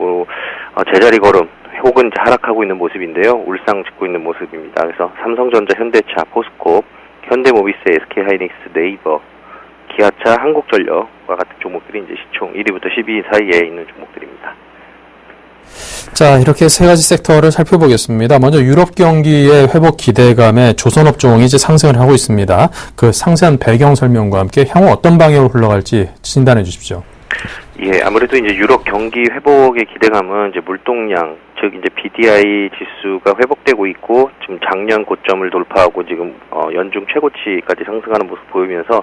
제자리 걸음 혹은 하락하고 있는 모습인데요. 울상 짓고 있는 모습입니다. 그래서 삼성전자, 현대차, 포스코, 현대모비스, SK하이닉스, 네이버, 기아차, 한국전력과 같은 종목들이 이제 시총 1위부터 10위 사이에 있는 종목들입니다. 자, 이렇게 세 가지 섹터를 살펴보겠습니다. 먼저 유럽 경기의 회복 기대감에 조선업종이 이제 상승을 하고 있습니다. 그 상세한 배경 설명과 함께 향후 어떤 방향으로 흘러갈지 진단해 주십시오. 예, 아무래도 이제 유럽 경기 회복의 기대감은 이제 물동량, 즉 이제 BDI 지수가 회복되고 있고 지금 작년 고점을 돌파하고 지금 연중 최고치까지 상승하는 모습 보이면서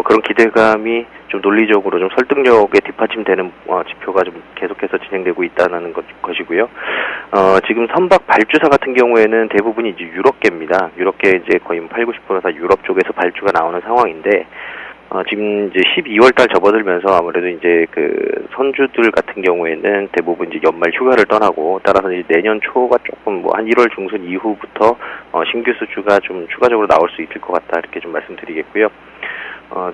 그런 기대감이 좀 논리적으로 좀 설득력에 뒷받침되는 지표가 좀 계속해서 진행되고 있다는 것이고요. 지금 선박 발주사 같은 경우에는 대부분이 이제 유럽계입니다. 유럽계 이제 거의 80, 90% 다 유럽 쪽에서 발주가 나오는 상황인데 지금 이제 12월 달 접어들면서 아무래도 이제 그 선주들 같은 경우에는 대부분 이제 연말 휴가를 떠나고, 따라서 이제 내년 초가 조금 뭐 한 1월 중순 이후부터 신규 수주가 좀 추가적으로 나올 수 있을 것 같다, 이렇게 좀 말씀드리겠고요.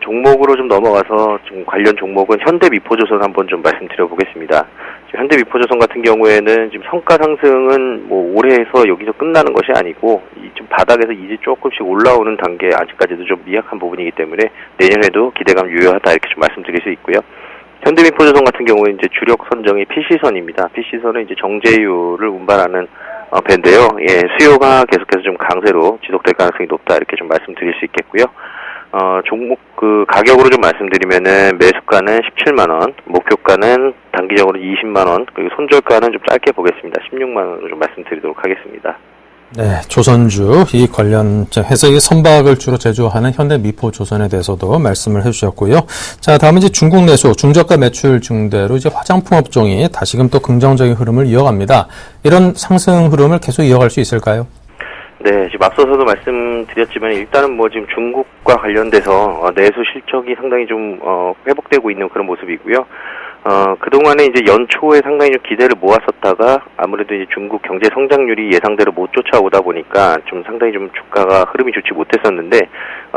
종목으로 좀 넘어가서 좀 관련 종목은 현대미포조선 한번 좀 말씀드려 보겠습니다. 현대미포조선 같은 경우에는 지금 성과 상승은 뭐 올해에서 여기서 끝나는 것이 아니고 좀 바닥에서 이제 조금씩 올라오는 단계, 아직까지도 좀 미약한 부분이기 때문에 내년에도 기대감 유효하다, 이렇게 좀 말씀드릴 수 있고요. 현대미포조선 같은 경우는 이제 주력 선정이 PC선입니다. PC선은 이제 정제유를 운반하는 배인데요. 예, 수요가 계속해서 좀 강세로 지속될 가능성이 높다, 이렇게 좀 말씀드릴 수 있겠고요. 종목 그 가격으로 좀 말씀드리면은 매수가는 17만원, 목표가는 단기적으로 20만원, 그리고 손절가는 좀 짧게 보겠습니다. 16만원으로 좀 말씀드리도록 하겠습니다. 네, 조선주 이 관련 회사의 선박을 주로 제조하는 현대미포조선에 대해서도 말씀을 해주셨고요. 자, 다음은 이제 중국 내수 중저가 매출 증대로 이제 화장품 업종이 다시금 또 긍정적인 흐름을 이어갑니다. 이런 상승 흐름을 계속 이어갈 수 있을까요? 네, 지금 앞서서도 말씀드렸지만 일단은 뭐 지금 중국과 관련돼서 내수 실적이 상당히 좀 회복되고 있는 그런 모습이고요. 그동안에 이제 연초에 상당히 좀 기대를 모았었다가 아무래도 이제 중국 경제 성장률이 예상대로 못 쫓아오다 보니까 좀 상당히 좀 주가가 흐름이 좋지 못했었는데,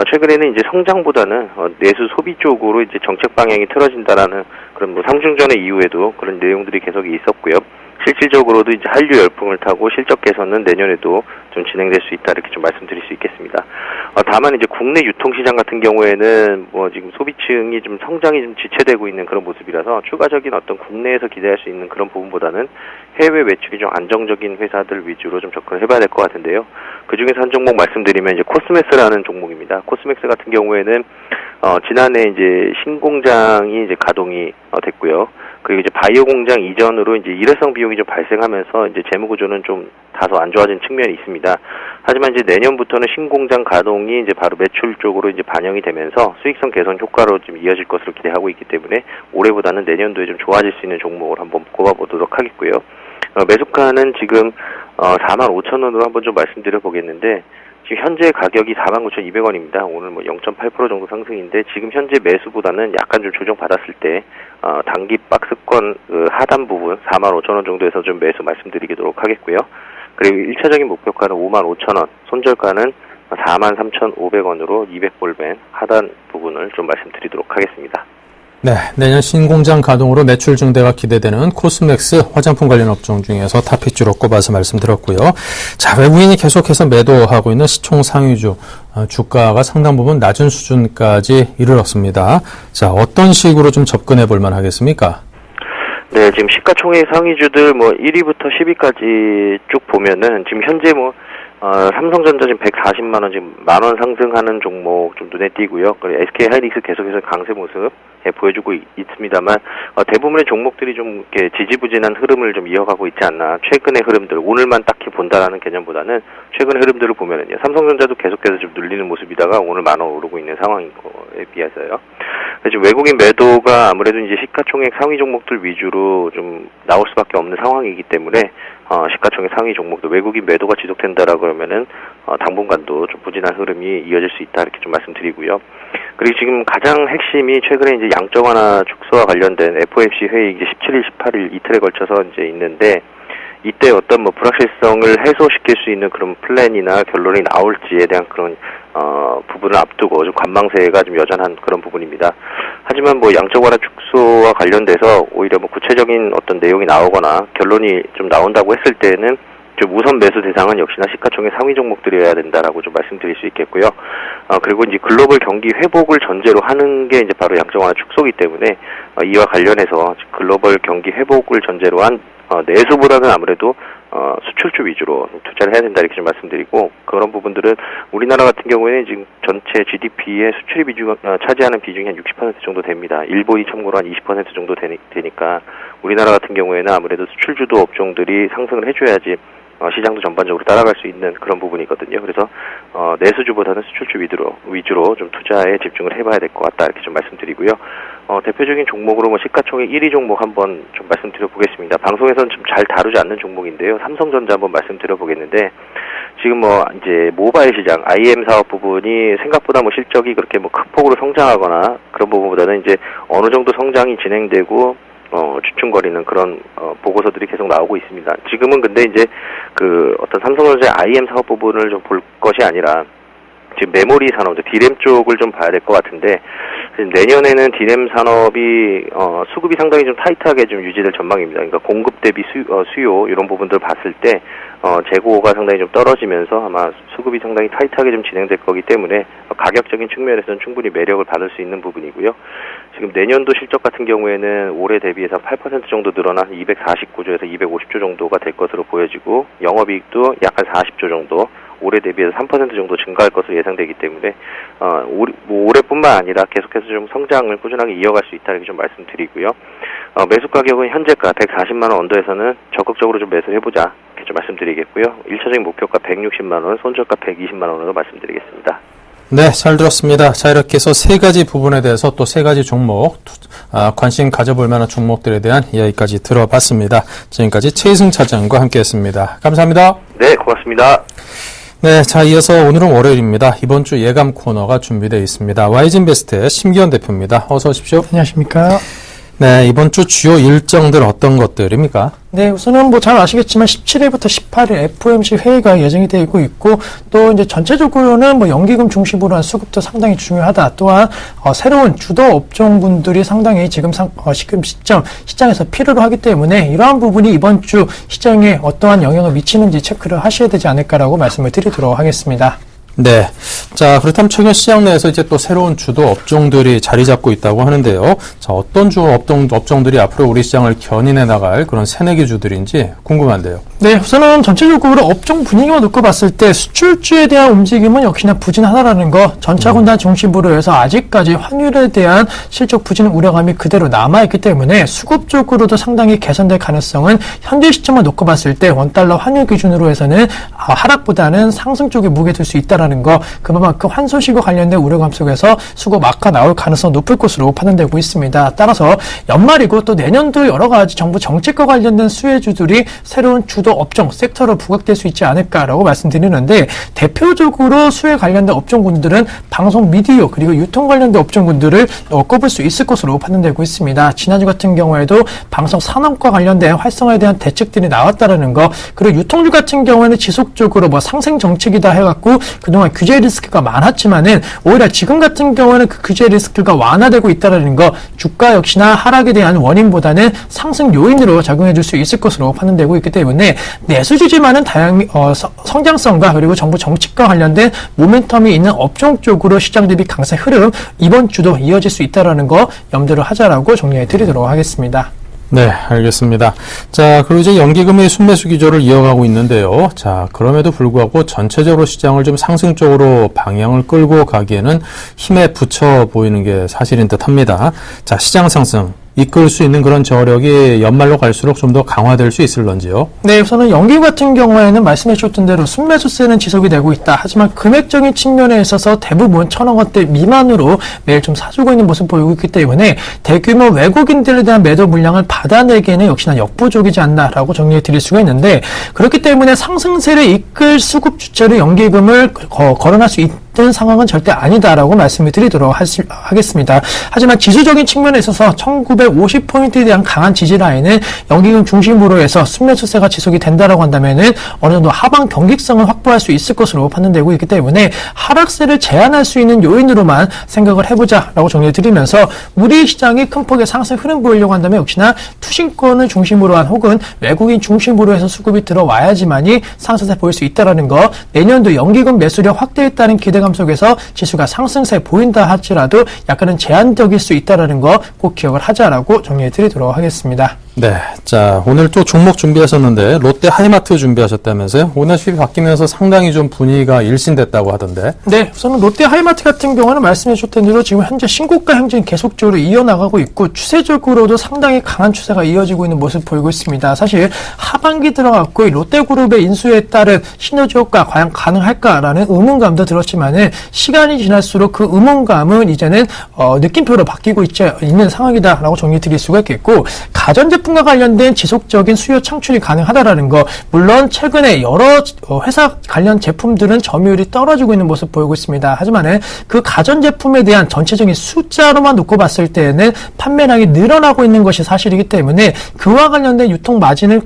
최근에는 이제 성장보다는 내수 소비 쪽으로 이제 정책 방향이 틀어진다라는 그런 뭐 상중전의 이후에도 그런 내용들이 계속 있었고요. 실질적으로도 이제 한류 열풍을 타고 실적 개선은 내년에도 좀 진행될 수 있다, 이렇게 좀 말씀드릴 수 있겠습니다. 다만 이제 국내 유통시장 같은 경우에는 뭐 지금 소비층이 좀 성장이 좀 지체되고 있는 그런 모습이라서 추가적인 어떤 국내에서 기대할 수 있는 그런 부분보다는 해외 매출이 좀 안정적인 회사들 위주로 좀 접근을 해봐야 될 것 같은데요. 그 중에서 한 종목 말씀드리면 이제 코스맥스라는 종목입니다. 코스맥스 같은 경우에는 지난해 이제 신공장이 이제 가동이 됐고요. 그리고 이제 바이오 공장 이전으로 이제 일회성 비용이 좀 발생하면서 이제 재무 구조는 좀 다소 안 좋아진 측면이 있습니다. 하지만 이제 내년부터는 신공장 가동이 이제 바로 매출 쪽으로 이제 반영이 되면서 수익성 개선 효과로 좀 이어질 것으로 기대하고 있기 때문에 올해보다는 내년도에 좀 좋아질 수 있는 종목을 한번 꼽아보도록 하겠고요. 매수가는 지금 45,000원으로 한번 좀 말씀드려 보겠는데, 지금 현재 가격이 49,200원입니다. 오늘 뭐 0.8% 정도 상승인데, 지금 현재 매수보다는 약간 좀 조정받았을 때 단기 박스권 하단 부분 45,000원 정도에서 좀 매수 말씀드리도록 하겠고요. 그리고 1차적인 목표가는 55,000원, 손절가는 43,500원으로 200볼벤 하단 부분을 좀 말씀드리도록 하겠습니다. 네, 내년 신공장 가동으로 매출 증대가 기대되는 코스맥스 화장품 관련 업종 중에서 탑픽주로 꼽아서 말씀드렸고요. 자, 외국인이 계속해서 매도하고 있는 시총 상위주 주가가 상당 부분 낮은 수준까지 이르렀습니다. 자, 어떤 식으로 좀 접근해 볼 만하겠습니까? 네, 지금 시가총액 상위주들 뭐 1위부터 10위까지 쭉 보면은 지금 현재 뭐 삼성전자 지금 140만원, 지금 만원 상승하는 종목 좀 눈에 띄고요. 그리고 SK하이닉스 계속해서 강세 모습 보여주고 있습니다만, 대부분의 종목들이 좀 이렇게 지지부진한 흐름을 좀 이어가고 있지 않나. 최근의 흐름들, 오늘만 딱히 본다라는 개념보다는 최근의 흐름들을 보면은요, 삼성전자도 계속해서 좀 눌리는 모습이다가 오늘 만원 오르고 있는 상황인 거에 비해서요. 지금 외국인 매도가 아무래도 이제 시가총액 상위 종목들 위주로 좀 나올 수밖에 없는 상황이기 때문에, 시가총액 상위 종목도 외국인 매도가 지속된다라 그러면은 당분간도 좀 부진한 흐름이 이어질 수 있다, 이렇게 좀 말씀드리고요. 그리고 지금 가장 핵심이 최근에 이제 양적 완화 축소와 관련된 FOMC 회의 이제 17일, 18일 이틀에 걸쳐서 이제 있는데, 이때 어떤 뭐 불확실성을 해소시킬 수 있는 그런 플랜이나 결론이 나올지에 대한 그런 부분을 앞두고 좀 관망세가 좀 여전한 그런 부분입니다. 하지만 뭐 양적 완화 축소와 관련돼서 오히려 뭐 구체적인 어떤 내용이 나오거나 결론이 좀 나온다고 했을 때는 좀 우선 매수 대상은 역시나 시가총액 상위 종목들이어야 된다라고 좀 말씀드릴 수 있겠고요. 그리고 이제 글로벌 경기 회복을 전제로 하는 게 이제 바로 양적 완화 축소이기 때문에 이와 관련해서 글로벌 경기 회복을 전제로 한 내수보다는 아무래도 수출주 위주로 투자를 해야 된다, 이렇게 좀 말씀드리고, 그런 부분들은 우리나라 같은 경우에는 지금 전체 GDP의 수출이 차지하는 비중이 한 60% 정도 됩니다. 일본이 참고로 한 20% 정도 되니까 우리나라 같은 경우에는 아무래도 수출주도 업종들이 상승을 해줘야지 시장도 전반적으로 따라갈 수 있는 그런 부분이거든요. 그래서 내수주보다는 수출주 위주로 좀 투자에 집중을 해봐야 될 것 같다, 이렇게 좀 말씀드리고요. 대표적인 종목으로 뭐 시가총액 1위 종목 한번 좀 말씀드려 보겠습니다. 방송에서는 좀 잘 다루지 않는 종목인데요. 삼성전자 한번 말씀드려 보겠는데, 지금 이제 모바일 시장, IM 사업 부분이 생각보다 실적이 그렇게 큰 폭으로 성장하거나 그런 부분보다는 이제 어느 정도 성장이 진행되고, 주춤거리는 그런, 보고서들이 계속 나오고 있습니다. 지금은 근데 이제 어떤 삼성전자의 IM 사업 부분을 좀 볼 것이 아니라, 지금 메모리 산업, 디램 쪽을 좀 봐야 될 것 같은데, 내년에는 디램 산업이 수급이 상당히 좀 타이트하게 좀 유지될 전망입니다. 그러니까 공급 대비 수요 이런 부분들 봤을 때 재고가 상당히 좀 떨어지면서 아마 수급이 상당히 타이트하게 좀 진행될 거기 때문에 가격적인 측면에서는 충분히 매력을 받을 수 있는 부분이고요. 지금 내년도 실적 같은 경우에는 올해 대비해서 8% 정도 늘어나 249조에서 250조 정도가 될 것으로 보여지고, 영업이익도 약 한 40조 정도, 올해 대비해서 3% 정도 증가할 것으로 예상되기 때문에 올해뿐만 아니라 계속해서 좀 성장을 꾸준하게 이어갈 수 있다, 이렇게 좀 말씀드리고요. 매수 가격은 현재가 140만 원 언더에서는 적극적으로 좀 매수해보자, 이렇게 좀 말씀드리겠고요. 1차적인 목표가 160만 원, 손절가 120만 원으로 말씀드리겠습니다. 네, 잘 들었습니다. 자, 이렇게 해서 세 가지 부분에 대해서 또 세 가지 종목, 관심 가져볼 만한 종목들에 대한 이야기까지 들어봤습니다. 지금까지 최희승 차장과 함께했습니다. 감사합니다. 네, 고맙습니다. 네, 자, 이어서 오늘은 월요일입니다. 이번 주 예감 코너가 준비되어 있습니다. YG인베스트의 심기현 대표입니다. 어서 오십시오. 안녕하십니까. 네, 이번 주 주요 일정들 어떤 것들입니까? 네, 우선은 잘 아시겠지만 17일부터 18일 FOMC 회의가 예정이 되고 있고, 또 이제 전체적으로는 연기금 중심으로 한 수급도 상당히 중요하다. 또한 새로운 주도 업종분들이 상당히 지금 시장에서 필요로 하기 때문에 이러한 부분이 이번 주 시장에 어떠한 영향을 미치는지 체크를 하셔야 되지 않을까라고 말씀을 드리도록 하겠습니다. 네. 자, 그렇다면 최근 시장 내에서 이제 또 새로운 주도 업종들이 자리 잡고 있다고 하는데요. 자, 어떤 주요 업종들이 앞으로 우리 시장을 견인해 나갈 그런 새내기 주들인지 궁금한데요. 네, 우선은 전체적으로 업종 분위기만 놓고 봤을 때 수출주에 대한 움직임은 역시나 부진하다라는 거, 전차군단 중심으로 해서 아직까지 환율에 대한 실적 부진 우려감이 그대로 남아있기 때문에 수급 쪽으로도 상당히 개선될 가능성은 현재 시점만 놓고 봤을 때 원달러 환율 기준으로 해서는 하락보다는 상승 쪽에 무게 둘 수 있다라는 거, 그만큼 환소식과 관련된 우려감 속에서 수급 악화 나올 가능성 높을 것으로 판단되고 있습니다. 따라서 연말이고 또 내년도 여러 가지 정부 정책과 관련된 수혜주들이 새로운 주도 업종, 섹터로 부각될 수 있지 않을까라고 말씀드리는데, 대표적으로 수혜 관련된 업종군들은 방송 미디어 그리고 유통 관련된 업종군들을 꼽을 수 있을 것으로 판단되고 있습니다. 지난주 같은 경우에도 방송 산업과 관련된 활성화에 대한 대책들이 나왔다라는 거, 그리고 유통주 같은 경우에는 지속적으로 상생 정책이다 해갖고 그동안 규제 리스크가 많았지만은 오히려 지금 같은 경우는 그 규제 리스크가 완화되고 있다라는 거, 주가 역시나 하락에 대한 원인보다는 상승 요인으로 작용해줄 수 있을 것으로 판단되고 있기 때문에 내수주지만은 다양히 성장성과 그리고 정부 정책과 관련된 모멘텀이 있는 업종 쪽으로 시장 대비 강세 흐름 이번 주도 이어질 수 있다라는 거 염두를 하자라고 정리해 드리도록 하겠습니다. 네, 알겠습니다. 자, 그리고 이제 연기금의 순매수 기조를 이어가고 있는데요. 자, 그럼에도 불구하고 전체적으로 시장을 좀 상승 쪽으로 방향을 끌고 가기에는 힘에 부쳐 보이는 게 사실인 듯 합니다. 자, 시장 상승 이끌 수 있는 그런 저력이 연말로 갈수록 좀 더 강화될 수 있을런지요? 네, 우선은 연기금 같은 경우에는 말씀해 주셨던 대로 순매수세는 지속이 되고 있다. 하지만 금액적인 측면에 있어서 대부분 1,000억 원대 미만으로 매일 좀 사주고 있는 모습 보이고 있기 때문에 대규모 외국인들에 대한 매도 물량을 받아내기에는 역시나 역부족이지 않나라고 정리해 드릴 수가 있는데, 그렇기 때문에 상승세를 이끌 수급 주체로 연기금을 거론할 수 있는 상황은 절대 아니다라고 말씀을 드리도록 하겠습니다. 하지만 지수적인 측면에 있어서 1950포인트에 대한 강한 지지 라인은 연기금 중심으로 해서 순매수세가 지속이 된다라고 한다면은 어느 정도 하방 경직성을 확보할 수 있을 것으로 판단되고 있기 때문에 하락세를 제한할 수 있는 요인으로만 생각을 해보자라고 정리해 드리면서, 우리 시장이 큰 폭의 상승 흐름 보이려고 한다면 역시나 투신권을 중심으로 한 혹은 외국인 중심으로 해서 수급이 들어와야지만이 상승세 보일 수 있다라는 거, 내년도 연기금 매수력 확대에 따른 기대감 속에서 지수가 상승세 보인다 할지라도 약간은 제한적일 수 있다라는 거 꼭 기억을 하자라고 정리해 드리도록 하겠습니다. 네. 자, 오늘 또 종목 준비하셨는데 롯데 하이마트 준비하셨다면서요? 오너십이 바뀌면서 상당히 좀 분위기가 일신됐다고 하던데. 네, 우선은 롯데 하이마트 같은 경우는 말씀해 주셨던 대로 지금 현재 신고가 행진 계속적으로 이어나가고 있고, 추세적으로도 상당히 강한 추세가 이어지고 있는 모습 보이고 있습니다. 사실 하반기 들어갔고 롯데그룹의 인수에 따른 시너지 효과 과연 가능할까라는 의문감도 들었지만은 시간이 지날수록 그 의문감은 이제는 느낌표로 바뀌고 있는 상황이다라고 정리 드릴 수가 있겠고, 가전제품 제품과 관련된 지속적인 수요 창출이 가능하다라는 거. 물론 최근에 여러 회사 관련 제품들은 점유율이 떨어지고 있는 모습 보이고 있습니다. 하지만은 그 가전제품에 대한 전체적인 숫자로만 놓고 봤을 때에는 판매량이 늘어나고 있는 것이 사실이기 때문에 그와 관련된 유통 마진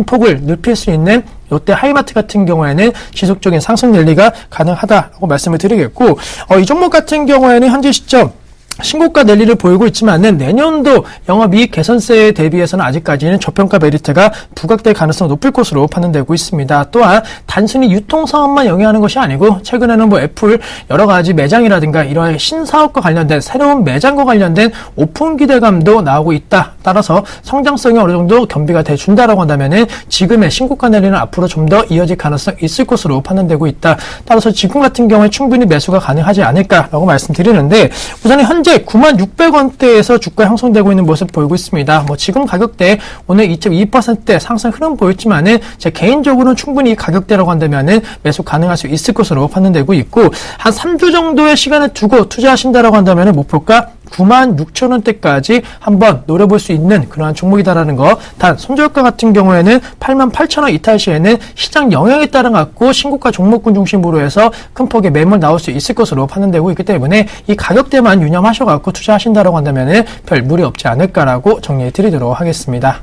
폭을 넓힐 수 있는 롯데 하이마트 같은 경우에는 지속적인 상승 랠리가 가능하다고 말씀을 드리겠고, 이 종목 같은 경우에는 현재 시점 신고가 랠리를 보이고 있지만은 내년도 영업이익 개선세에 대비해서는 아직까지는 저평가 메리트가 부각될 가능성이 높을 것으로 판단되고 있습니다. 또한 단순히 유통 사업만 영위하는 것이 아니고 최근에는 뭐 애플 여러 가지 매장이라든가 이러한 신사업과 관련된 새로운 매장과 관련된 오픈 기대감도 나오고 있다. 따라서 성장성이 어느 정도 겸비가 돼준다라고 한다면은 지금의 신고가 랠리는 앞으로 좀 더 이어질 가능성이 있을 것으로 판단되고 있다. 따라서 지금 같은 경우에 충분히 매수가 가능하지 않을까라고 말씀드리는데, 우선 현재 96,600원대에서 주가 형성되고 있는 모습 보이고 있습니다. 뭐 지금 가격대 오늘 2.2% 상승 흐름 보였지만은 제 개인적으로는 충분히 이 가격대라고 한다면은 매수 가능할 수 있을 것으로 판단되고 있고, 한 3주 정도의 시간을 두고 투자하신다라고 한다면은 목표가 96,000원대까지 한번 노려볼 수 있는 그러한 종목이다라는 거. 단 손절가 같은 경우에는 88,000원 이탈 시에는 시장 영향에 따라 갖고 신고가 종목군 중심으로 해서 큰 폭의 매물 나올 수 있을 것으로 판단되고 있기 때문에 이 가격대만 유념하셔갖고 투자하신다라고 한다면은 별 무리 없지 않을까라고 정리해 드리도록 하겠습니다.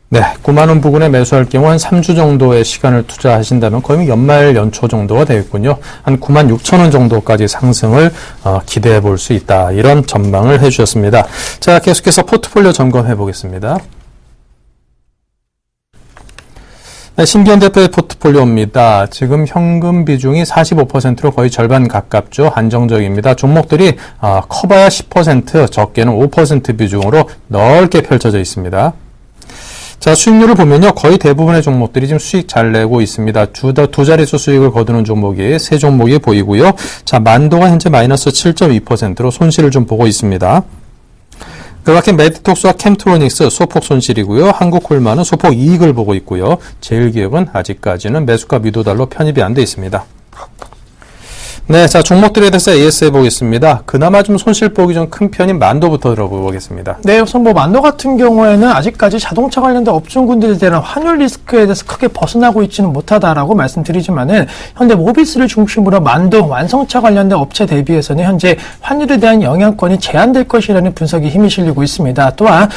네, 9만 원 부근에 매수할 경우 한 3주 정도의 시간을 투자하신다면 거의 연말 연초 정도가 되겠군요. 한 9만 6천 원 정도까지 상승을 기대해 볼 수 있다. 이런 전망을 해주셨습니다. 자, 계속해서 포트폴리오 점검해 보겠습니다. 네, 신기현대표의 포트폴리오입니다. 지금 현금 비중이 45%로 거의 절반 가깝죠. 안정적입니다. 종목들이 커봐야 10%, 적게는 5% 비중으로 넓게 펼쳐져 있습니다. 자, 수익률을 보면요. 거의 대부분의 종목들이 지금 수익 잘 내고 있습니다. 두 자릿수 수익을 거두는 종목이 세 종목이 보이고요. 자, 만도가 현재 마이너스 7.2%로 손실을 좀 보고 있습니다. 그 밖에 메디톡스와 캠트로닉스 소폭 손실이고요. 한국콜마는 소폭 이익을 보고 있고요. 제일기업은 아직까지는 매수가 미도달로 편입이 안 돼 있습니다. 네, 자, 종목들에 대해서 AS 해보겠습니다. 그나마 좀 손실폭이 좀 큰 편인 만도부터 들어보겠습니다. 네, 우선 뭐 만도 같은 경우에는 아직까지 자동차 관련된 업종군들에 대한 환율 리스크에 대해서 크게 벗어나고 있지는 못하다라고 말씀드리지만은 현재 모비스를 중심으로 만도 완성차 관련된 업체 대비해서는 현재 환율에 대한 영향권이 제한될 것이라는 분석이 힘이 실리고 있습니다. 또한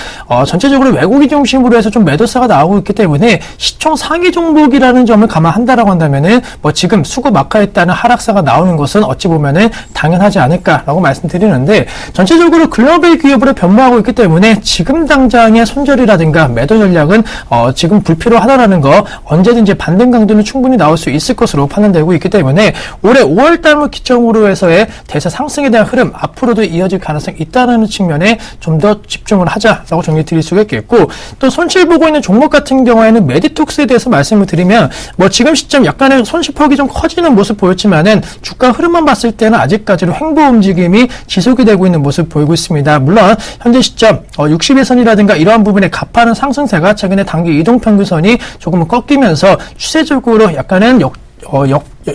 전체적으로 외국인 중심으로 해서 좀 매도세가 나오고 있기 때문에 시총 상위 종목이라는 점을 감안한다라고 한다면은 뭐 지금 수급 악화에 따른 하락세가 나오는 것은 어찌 보면은 당연하지 않을까라고 말씀드리는데, 전체적으로 글로벌 기업으로 변모하고 있기 때문에 지금 당장의 손절이라든가 매도 전략은 지금 불필요하다라는 거, 언제든지 반등 강도는 충분히 나올 수 있을 것으로 판단되고 있기 때문에 올해 5월달을 기점으로 해서의 대세 상승에 대한 흐름 앞으로도 이어질 가능성이 있다는 측면에 좀 더 집중을 하자라고 정리 드릴 수가 있겠고, 또 손실 보고 있는 종목 같은 경우에는 메디톡스에 대해서 말씀을 드리면 뭐 지금 시점 약간의 손실폭이 좀 커지는 모습 보였지만은 주가 흐름만 봤을 때는 아직까지도 횡보 움직임이 지속이 되고 있는 모습 보이고 있습니다. 물론 현재 시점 60일선이라든가 이러한 부분에 가파른 상승세가 최근에 단기 이동평균선이 조금은 꺾이면서 추세적으로 약간은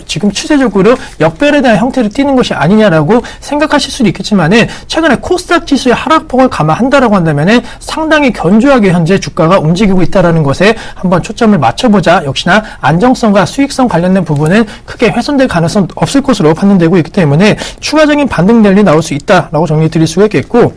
지금 추세적으로 역별에 대한 형태를 띠는 것이 아니냐라고 생각하실 수도 있겠지만은, 최근에 코스닥 지수의 하락폭을 감안한다라고 한다면은 상당히 견조하게 현재 주가가 움직이고 있다라는 것에 한번 초점을 맞춰보자. 역시나 안정성과 수익성 관련된 부분은 크게 훼손될 가능성 없을 것으로 판단되고 있기 때문에 추가적인 반등 랠리 나올 수 있다라고 정리 드릴 수가 있겠고,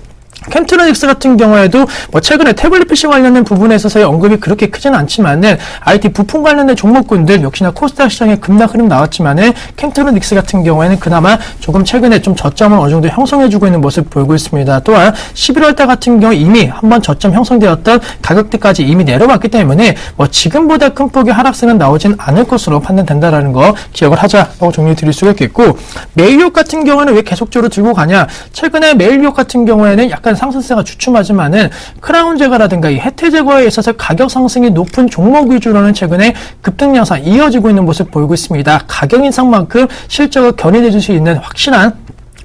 캠트로닉스 같은 경우에도 뭐 최근에 태블릿 PC 관련된 부분에 있어서의 언급이 그렇게 크지는 않지만은 IT 부품 관련된 종목군들 역시나 코스닥 시장에 급락 흐름 나왔지만은 캠트로닉스 같은 경우에는 그나마 조금 최근에 좀 저점을 어느 정도 형성해주고 있는 모습 보이고 있습니다. 또한 11월달 같은 경우 이미 한번 저점 형성되었던 가격대까지 이미 내려왔기 때문에 뭐 지금보다 큰 폭의 하락세는 나오진 않을 것으로 판단된다라는 거 기억을 하자라고 정리 드릴 수가 있겠고, 메일유혹 같은 경우는 왜 계속적으로 들고 가냐? 최근에 메일유혹 같은 경우에는 약간 상승세가 주춤하지만은 크라운 제거라든가 이 혜태 제거에 있어서 가격 상승이 높은 종목 위주로는 최근에 급등 양상 이어지고 있는 모습 보이고 있습니다. 가격 인상만큼 실적을 견인해 줄 수 있는 확실한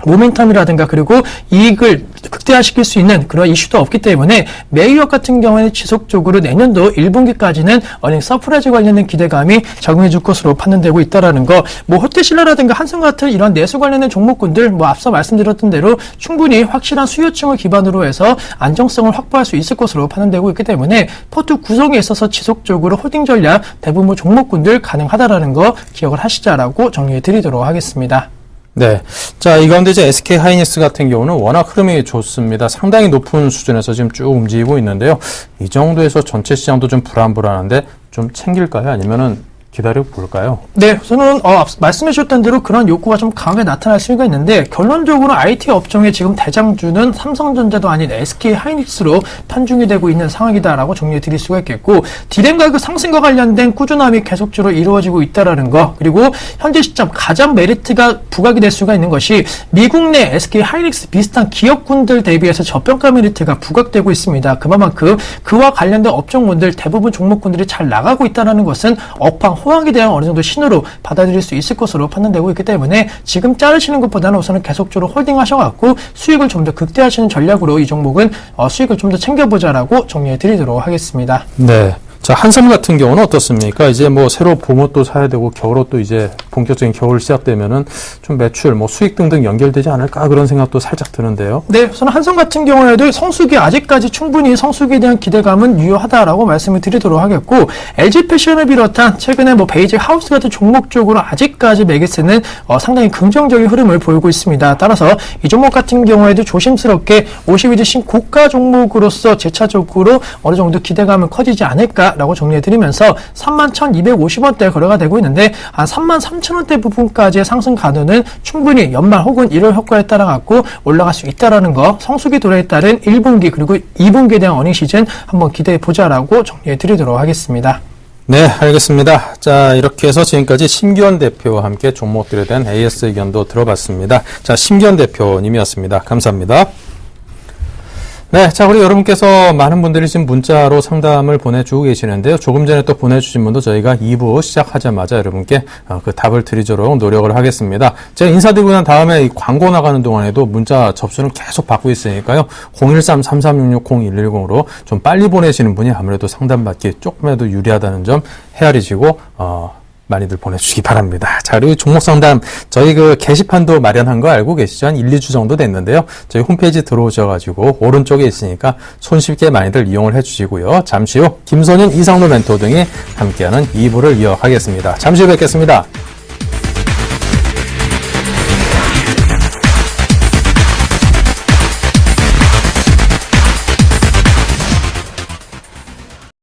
모멘텀이라든가 그리고 이익을 극대화시킬 수 있는 그런 이슈도 없기 때문에 매유업 같은 경우에는 지속적으로 내년도 1분기까지는 어닝 서프라이즈 관련된 기대감이 적용해 줄 것으로 판단되고 있다라는 거. 뭐 호텔신라라든가 한성 같은 이런 내수 관련된 종목군들 뭐 앞서 말씀드렸던 대로 충분히 확실한 수요층을 기반으로 해서 안정성을 확보할 수 있을 것으로 판단되고 있기 때문에 포트 구성에 있어서 지속적으로 홀딩 전략 대부분 종목군들 가능하다라는 거 기억을 하시자라고 정리해 드리도록 하겠습니다. 네. 자, 이 가운데 이제 SK 하이닉스 같은 경우는 워낙 흐름이 좋습니다. 상당히 높은 수준에서 지금 쭉 움직이고 있는데요. 이 정도에서 전체 시장도 좀 불안불안한데 좀 챙길까요? 아니면은 기다려 볼까요? 네, 저는 말씀해 주셨던 대로 그런 욕구가 좀 강하게 나타날 수가 있는데 결론적으로 IT 업종의 지금 대장주는 삼성전자도 아닌 SK 하이닉스로 판중이 되고 있는 상황이다라고 정리해 드릴 수가 있겠고 디램 가격 상승과 관련된 꾸준함이 계속적으로 이루어지고 있다라는 거 그리고 현재 시점 가장 메리트가 부각이 될 수가 있는 것이 미국 내 SK 하이닉스 비슷한 기업군들 대비해서 저평가 메리트가 부각되고 있습니다. 그만큼 그와 관련된 업종군들 대부분 종목군들이 잘 나가고 있다는 것은 업황 호황에 대한 어느 정도 신호로 받아들일 수 있을 것으로 판단되고 있기 때문에 지금 자르시는 것보다는 우선은 계속적으로 홀딩하셔갖고 수익을 좀 더 극대화하시는 전략으로 이 종목은 수익을 좀 더 챙겨보자라고 정리해 드리도록 하겠습니다. 네. 자, 한섬 같은 경우는 어떻습니까? 이제 뭐 새로 봄옷도 사야 되고 겨울옷도 이제 본격적인 겨울 시작되면은 좀 매출, 뭐 수익 등등 연결되지 않을까 그런 생각도 살짝 드는데요. 네, 우선 한섬 같은 경우에도 성수기 아직까지 충분히 성수기에 대한 기대감은 유효하다라고 말씀을 드리도록 하겠고 LG 패션을 비롯한 최근에 뭐 베이직 하우스 같은 종목 쪽으로 아직까지 매기세는 상당히 긍정적인 흐름을 보이고 있습니다. 따라서 이 종목 같은 경우에도 조심스럽게 52주 신고가 종목으로서 재차적으로 어느 정도 기대감은 커지지 않을까 라고 정리해드리면서 31,250원대 거래가 되고 있는데 한 33,000원대 부분까지의 상승 가능은 충분히 연말 혹은 1월 효과에 따라 갖고 올라갈 수 있다라는 거 성수기 도래에 따른 1분기 그리고 2분기에 대한 어닝 시즌 한번 기대해보자라고 정리해드리도록 하겠습니다. 네, 알겠습니다. 자, 이렇게 해서 지금까지 심기원 대표와 함께 종목들에 대한 AS 의견도 들어봤습니다. 자, 심기원 대표님이었습니다. 감사합니다. 네, 자, 우리 여러분께서 많은 분들이 지금 문자로 상담을 보내주고 계시는데요. 조금 전에 또 보내주신 분도 저희가 2부 시작하자마자 여러분께 그 답을 드리도록 노력을 하겠습니다. 제가 인사드리고 난 다음에 이 광고 나가는 동안에도 문자 접수는 계속 받고 있으니까요. 013-3366-0110으로 좀 빨리 보내시는 분이 아무래도 상담받기 조금이라도 유리하다는 점 헤아리시고, 많이들 보내주시기 바랍니다. 자, 그리고 종목 상담, 저희 그 게시판도 마련한 거 알고 계시죠? 한 1, 2주 정도 됐는데요. 저희 홈페이지 들어오셔가지고 오른쪽에 있으니까 손쉽게 많이들 이용을 해주시고요. 잠시 후 김선윤, 이상로 멘토 등이 함께하는 2부를 이어가겠습니다. 잠시 후 뵙겠습니다.